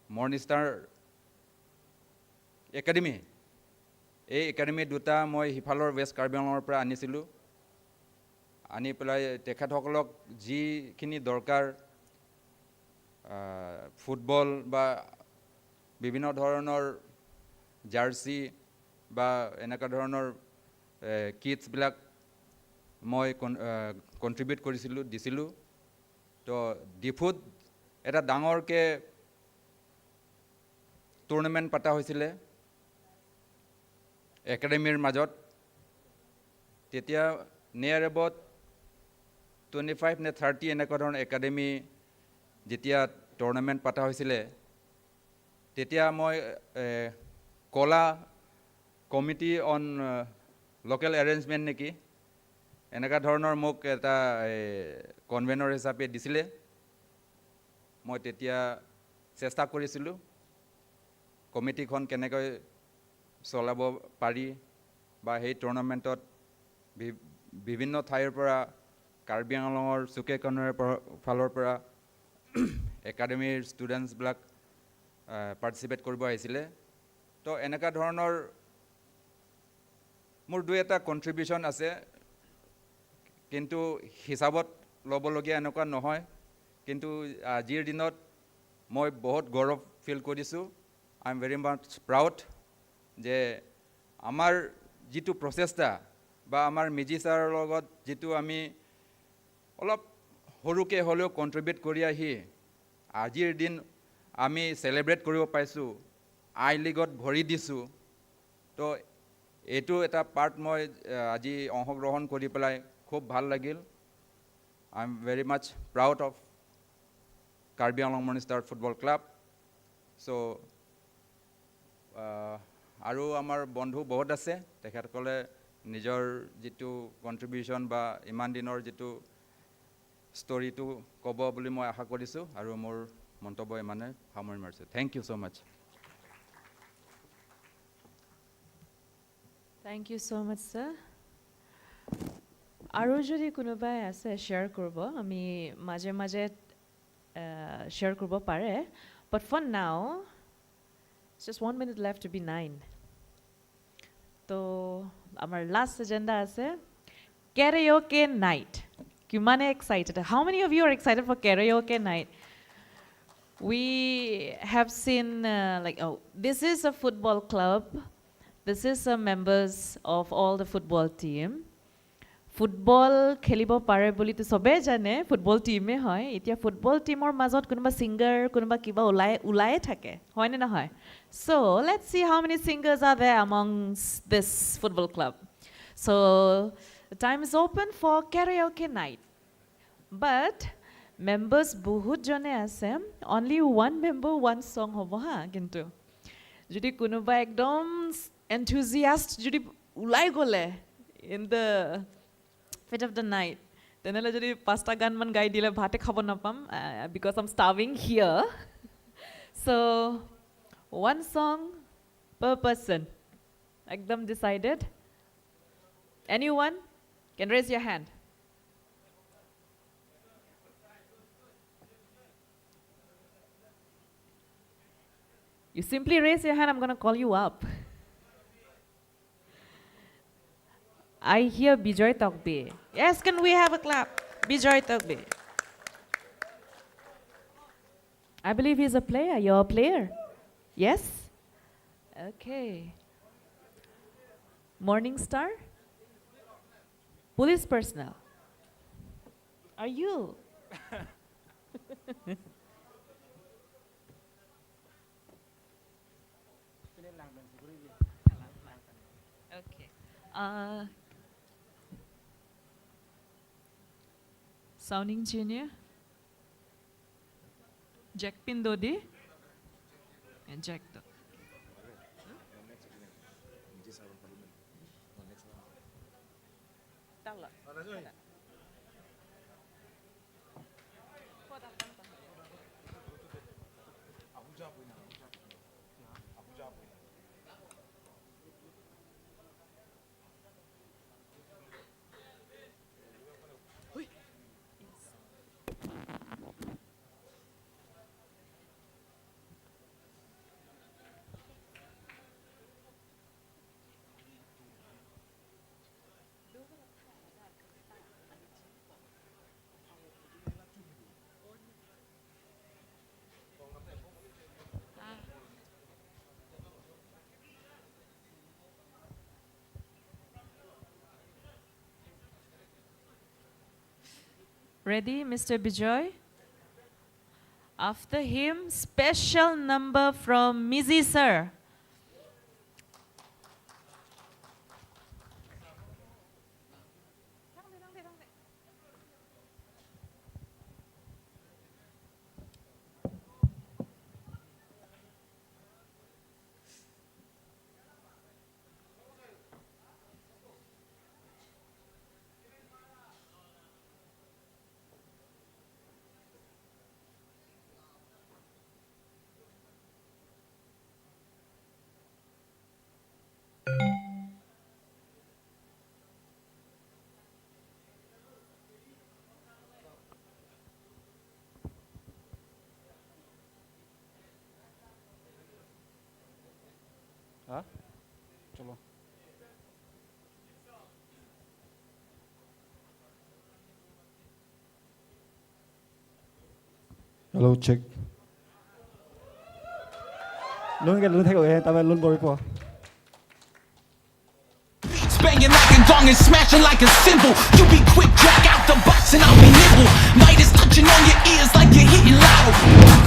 মৰ্নিং ষ্টাৰ একাডেমি, এই একাডেমি দুটা মই সিফালৰ ৱেষ্ট কাৰ্বি আংলঙৰ পৰা আনিছিলোঁ। আনি পেলাই তেখেতসকলক যিখিনি দৰকাৰ ফুটবল বা বিভিন্ন ধৰণৰ জাৰ্চি বা এনেকুৱা ধৰণৰ কিটছবিলাক মই কণ্ট্ৰিবিউট কৰিছিলোঁ, দিছিলোঁ। তো ডিফুত এটা ডাঙৰকৈ টুৰ্ণামেণ্ট পতা হৈছিলে একাডেমীৰ মাজত। তেতিয়া নিয়াৰ এবাউট 25 নে 30 এনেকুৱা ধৰণৰ একাডেমী যেতিয়া টুৰ্ণামেণ্ট পতা হৈছিলে, তেতিয়া মই কলা কমিটি অন লোকেল এৰেঞ্জমেণ্ট নেকি এনেকুৱা ধৰণৰ মোক এটা কনভেনৰ হিচাপে দিছিলে। মই তেতিয়া চেষ্টা কৰিছিলোঁ কমিটিখন কেনেকৈ চলাব পাৰি, বা সেই টুৰ্ণামেণ্টত বিভিন্ন ঠাইৰ পৰা কাৰ্বি আংলঙৰ চুকে কোণৰে ফালৰ পৰা একাডেমীৰ ষ্টুডেণ্টছবিলাক পাৰ্টিচিপেট কৰিব আহিছিলে। তো এনেকুৱা ধৰণৰ মোৰ দুই এটা কণ্ট্ৰিবিউশ্যন আছে, কিন্তু হিচাপত ল'বলগীয়া এনেকুৱা নহয়। কিন্তু আজিৰ দিনত মই বহুত গৌৰৱ ফিল কৰিছোঁ। I am very much proud যে আমাৰ যিটো প্ৰচেষ্টা বা আমাৰ মেজি ছাৰৰ লগত যিটো আমি অলপ সৰুকৈ হ'লেও কণ্ট্ৰিবিউট কৰি আহি আজিৰ দিন আমি চেলিব্ৰেট কৰিব পাইছোঁ, আই লিগত ভৰি দিছোঁ। তো এইটো এটা পাৰ্ট মই আজি অংশগ্ৰহণ কৰি পেলাই খুব ভাল লাগিল। I am very much proud of Karbi Anglong Morning Star football club. So' আৰু আমাৰ বন্ধু বহুত আছে, তেখেতসকলে নিজৰ যিটো কণ্ট্ৰিবিউশ্যন বা ইমান দিনৰ যিটো ষ্টৰিটো ক'ব বুলি মই আশা কৰিছোঁ, আৰু মোৰ মন্তব্য ইমানে সামৰি মাৰিছোঁ। Thank you so' much. Thank you so much, sir. আৰু যদি কোনোবাই আছে শ্বেয়াৰ কৰিব, আমি মাজে মাজে শ্বেয়াৰ কৰিব পাৰে। But for now, it's just 1 minute left to be 9. তো আমাৰ লাষ্ট এজেণ্ডা আছে karaoke night. কিমানে excited? How many of you are excited for karaoke night? We have seen this is a football club. This is some members of all the football team. Football খেলিব পাৰে বুলি তো সবে জানে football টিমে হয় এতিয়া football টিমৰ মাজত কোনোবা সিঙ্গাৰ কোনোবা কিবা উলায়ে থাকে হয় নে নহয় so let's see how many singers are there amongst this football club so the time is open for karaoke night but members বহুত জনে আছে only one member one song হ'ব হা কিন্তু যদি কোনোবা একদম enthusiast যদি উলাই গলে in the fit of the night তেনেহলে যদি পাঁচটা গান মান গাই দিলে ভাতে খাব নাপাম because I'm starving here so one song per person একদম decided anyone can raise your hand you simply raise your hand I'm going to call you up I hear Bijoy Tokbe. Yes, can we have a clap? Bijoy Tokbe. I believe he's a player. You're a player. Yes? Okay. Morning Star? Police personnel. Are you? Okay. Sound engineer Jack Pindodi and Jack Ready, Mr. Bijoy? After him, special number from Mizzy sir. हाँ चलो Hello, check. Luôn cái luôn thấy của em, tao luôn bồi po. Banging like a gong and smashing like a cymbal. You be quick, drag out the box and I'll be nimble. Might is touching on your ears like you're hitting loud.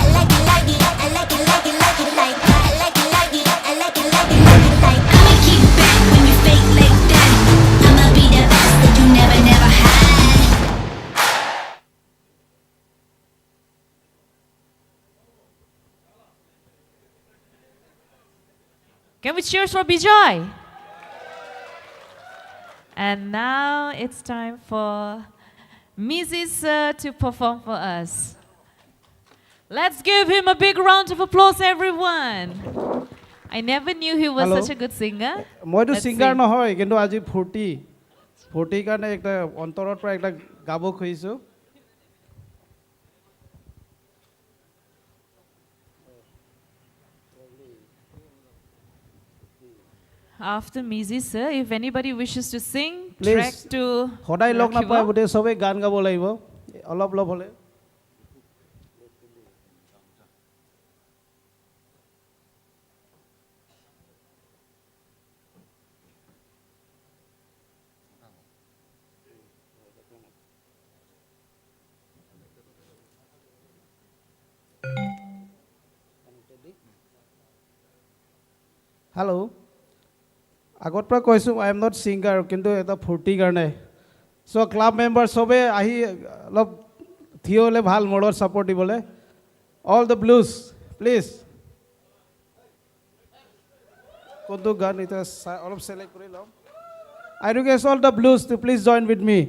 I like it, like it, I like it, like it, like it, like that. I like it, like it, I like it, like it, like it, like. I'ma keep back when you fake like that. I'ma be the best that you never, never had. Can we cheers for Bijoy? And now it's time for Mizzy sir to perform for us. Let's give him a big round of applause, everyone. I never knew he was Hello. such a good singer. মই তো Let's singer see. নহয় কিন্তু আজি ফূৰ্তিৰ কাৰণে একটা অন্তৰৰ পৰা একটা গাব খুজিছোঁ After Mizzy sir, if anybody wishes to sing, Please. track to সদায় লগ নাপায় Rakhibo. গোটেই চবেই গান গাব লাগিব অলপ অলপ হ'লে হেল্ল' আগৰ পৰা কৈছোঁ আই এম নট ছিংগাৰ কিন্তু এটা ফূৰ্তিৰ কাৰণে চ' ক্লাব মেম্বাৰ চবে আহি অলপ থিয় হ'লে ভাল মোৰৰ ছাপৰ্ট দিবলৈ অল দ্য ব্লুজ প্লিজ কোনটো গান এতিয়া অলপ চিলেক্ট কৰি লওঁ I request all the Blues to please join with me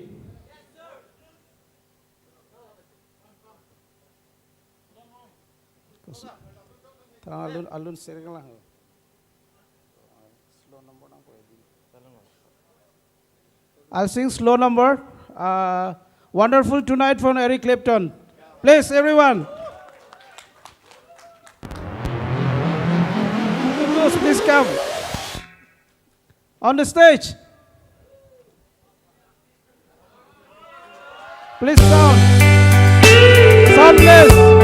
alun sereng lah slow number I'll sing slow number wonderful tonight from Eric Clapton please everyone please come on the stage please sound please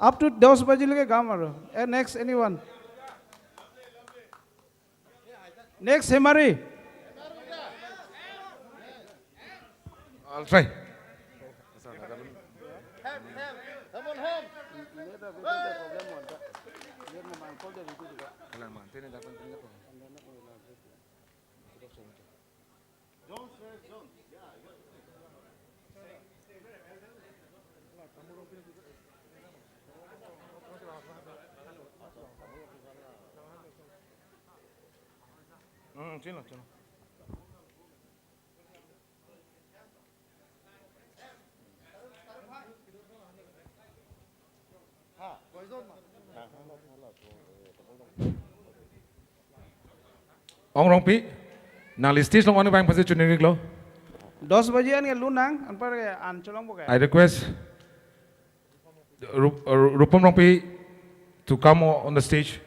up to 10 bajiলৈকে গাম আৰু next anyone next Hemari I'll try. Chino. Ong rong pi. Nang li stage long wan bang pasi chuni glo. 10 bजे an lunang an par an cholong bo I request Rupam Rongpi to come on the stage.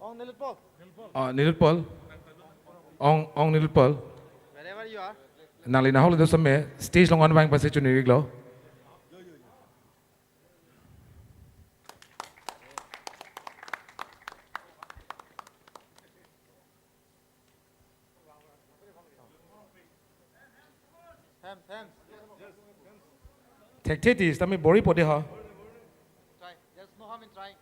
Ong Nilpol, Nilpal. Ong Nilpal. wherever you are. Nang li na hol do samme stage long wan bang pasi chuni glo. Hands. Tek tetis tami bori pode ha. Try. There's no harm in trying.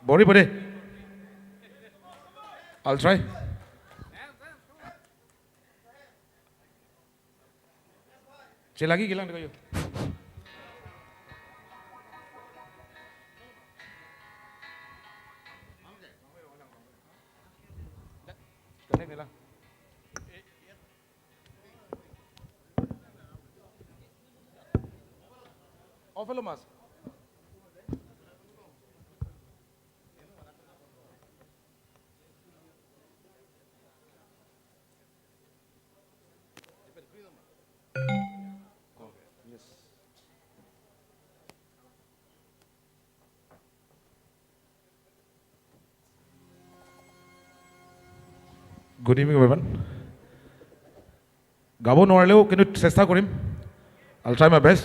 Bori pode. I'll try. Lagi gilang kayo. Connect nila. Oh, fellow mas. Good evening, everyone. Gabo নোৱাৰিলেও কিন্তু চেষ্টা কৰিম. I'll try my best.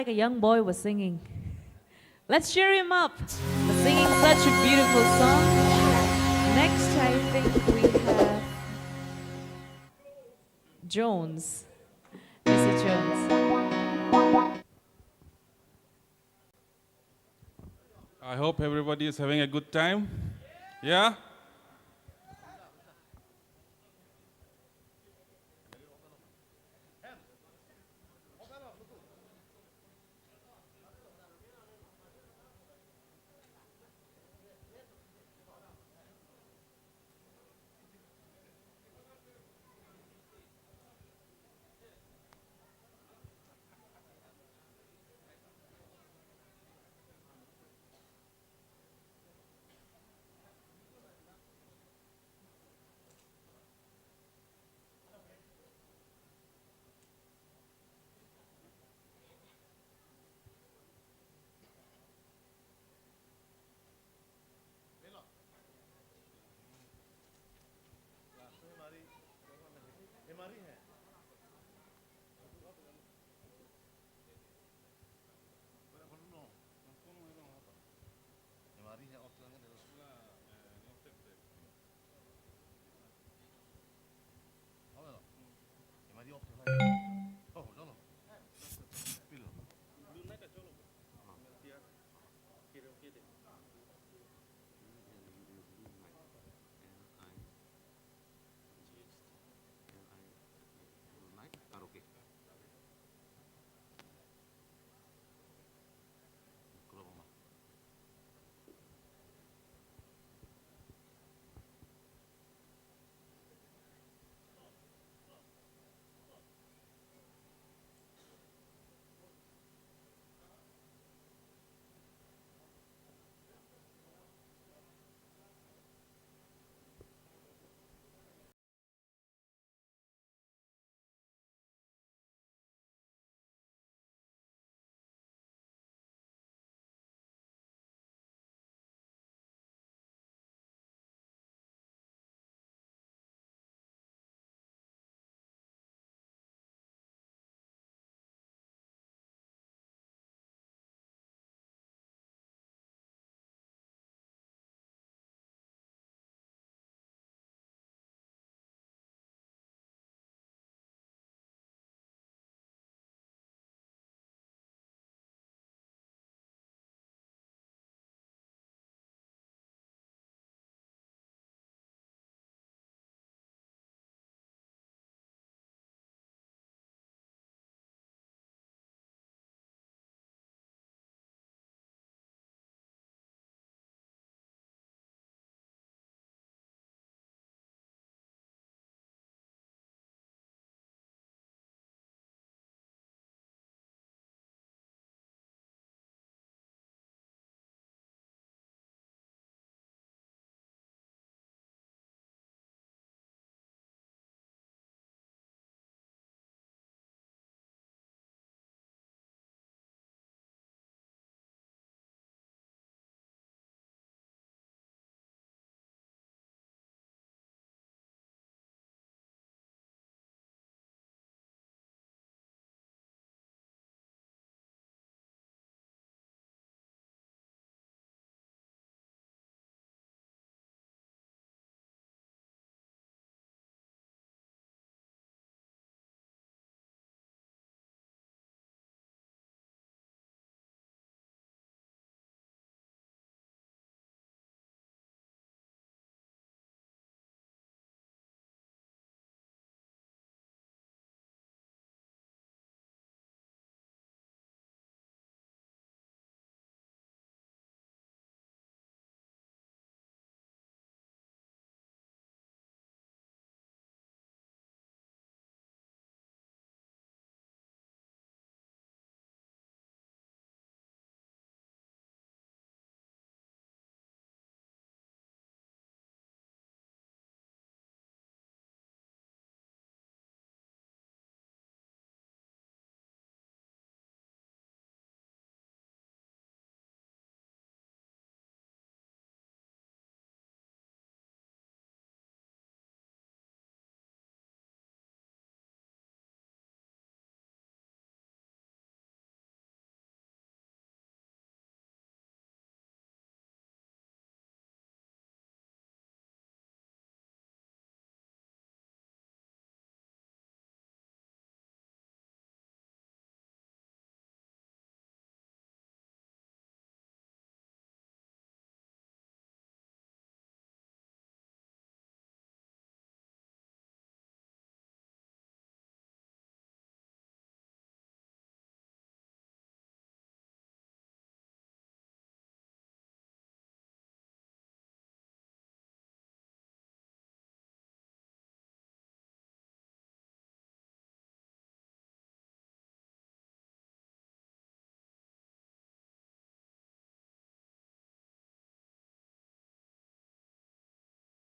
like a young boy was singing. Let's cheer him up for singing such a beautiful song. Next, I think we have Jones. Mr. Jones. I hope everybody is having a good time. Yeah?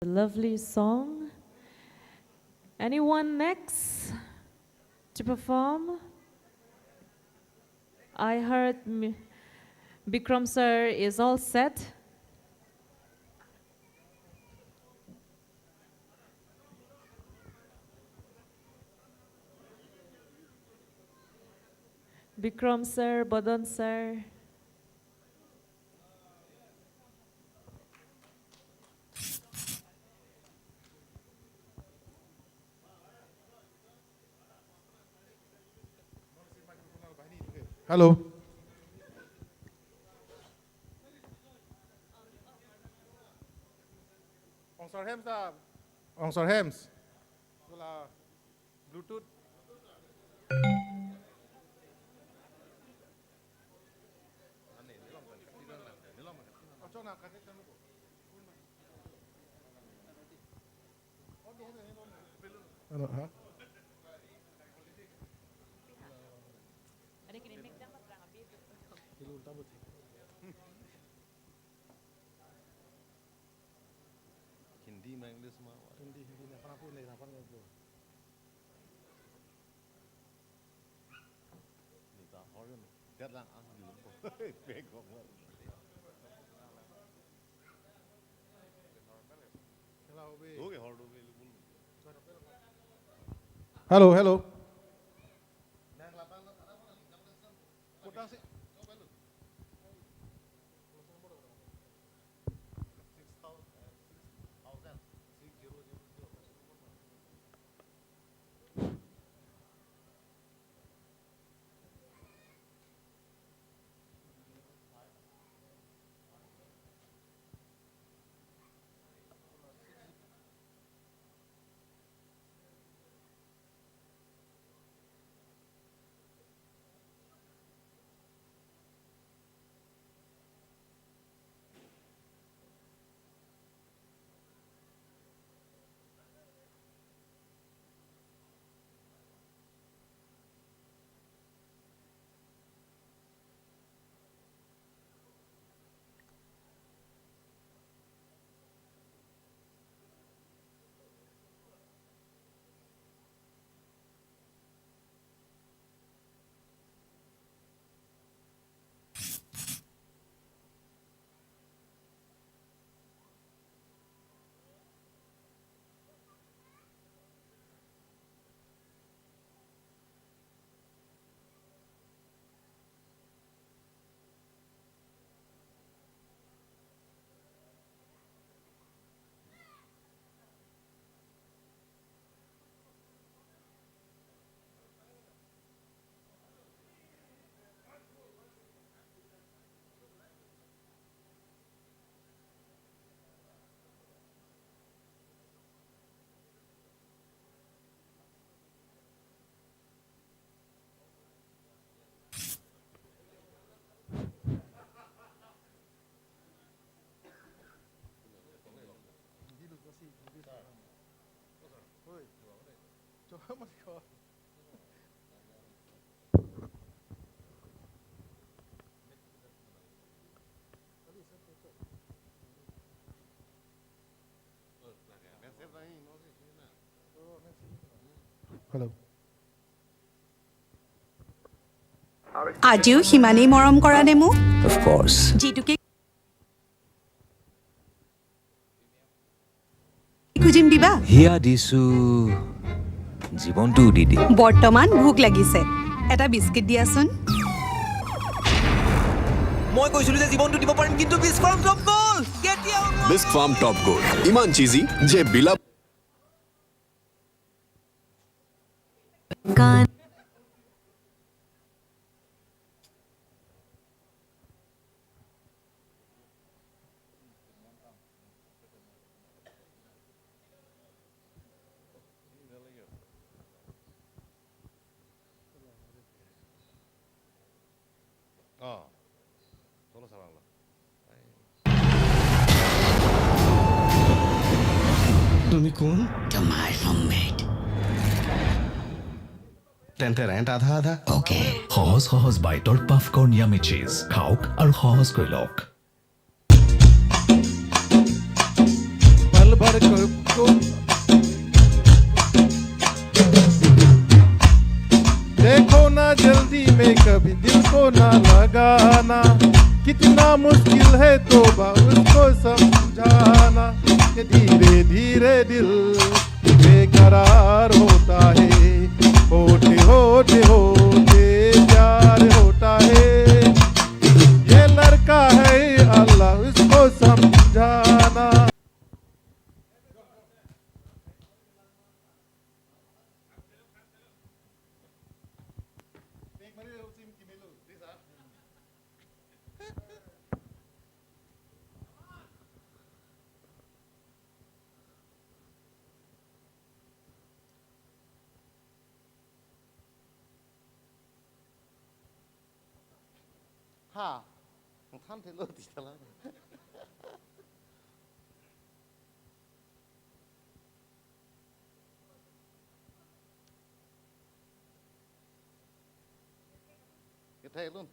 A lovely song. Anyone next to perform? I heard Bikram sir is all set. Bikram sir, Badan sir. Hello. On sir Hems. Bluetooth. Hello, huh? Hindi में English में Hindi na pernah pun ni, pernah pun. Nita horror that lang ang lumpo. Big of Okay, horror Hello, hello. Hello. আজিও সিমানেই মৰম কৰা নে মোক? Of course. যিটোকে খুজিম দিবা? হিয়া দিছো জীৱনটো দি দি। বৰ্তমান ভোক লাগিছে। এটা বিস্কিট দিয়াচোন। মই কৈছিলো যে জীৱনটো দিব পাৰিম কিন্তু বিস্ফাৰ্ম টপ গ'ল। কেতিয়াও বিস্ফাৰ্ম টপ গ'ল ইমান চিজি যে বিলা গান solo sarangla. তুমি কোন তোমাৰ roommate তেন্তে ৰেণ্ট আধা আধা ওকে সহজ সহজ বাইটৰ পাফকৰ্ন ইয়ামি চিজ খাওক আৰু সহজ কৰি লওক खबर को देखो ना जल्दी में कभी दिल को ना लगाना कितना मुश्किल है तौबा उसको समझाना कि धीरे धीरे दिल बेकरार होता है होते होते होते प्यार होता है ये लड़का है अल्लाह उसको समझाना Ha,ท่านเทโลติดแล้วก็เทลุ่น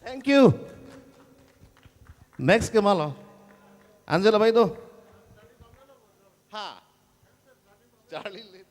Thank you. Next ke malo. Angela bhai do. Ha. Charlie Lee.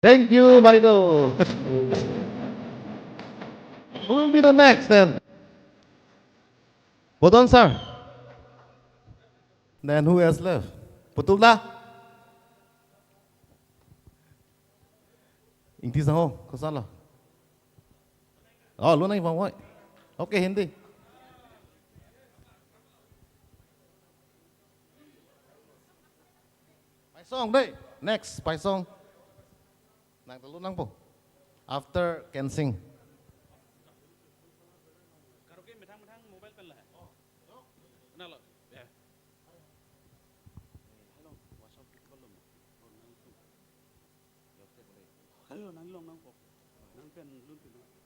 Thank you, Michael. Who will be the next then? Bodon sir. Then who else left? Putulda? Inti saho, kasala. Oh, luna yung why? Okay, hindi. Paisong, day. Next, Paisong. Nang talunang po. After Kensing. Hello, nang long nang pok, nang pen lun pin.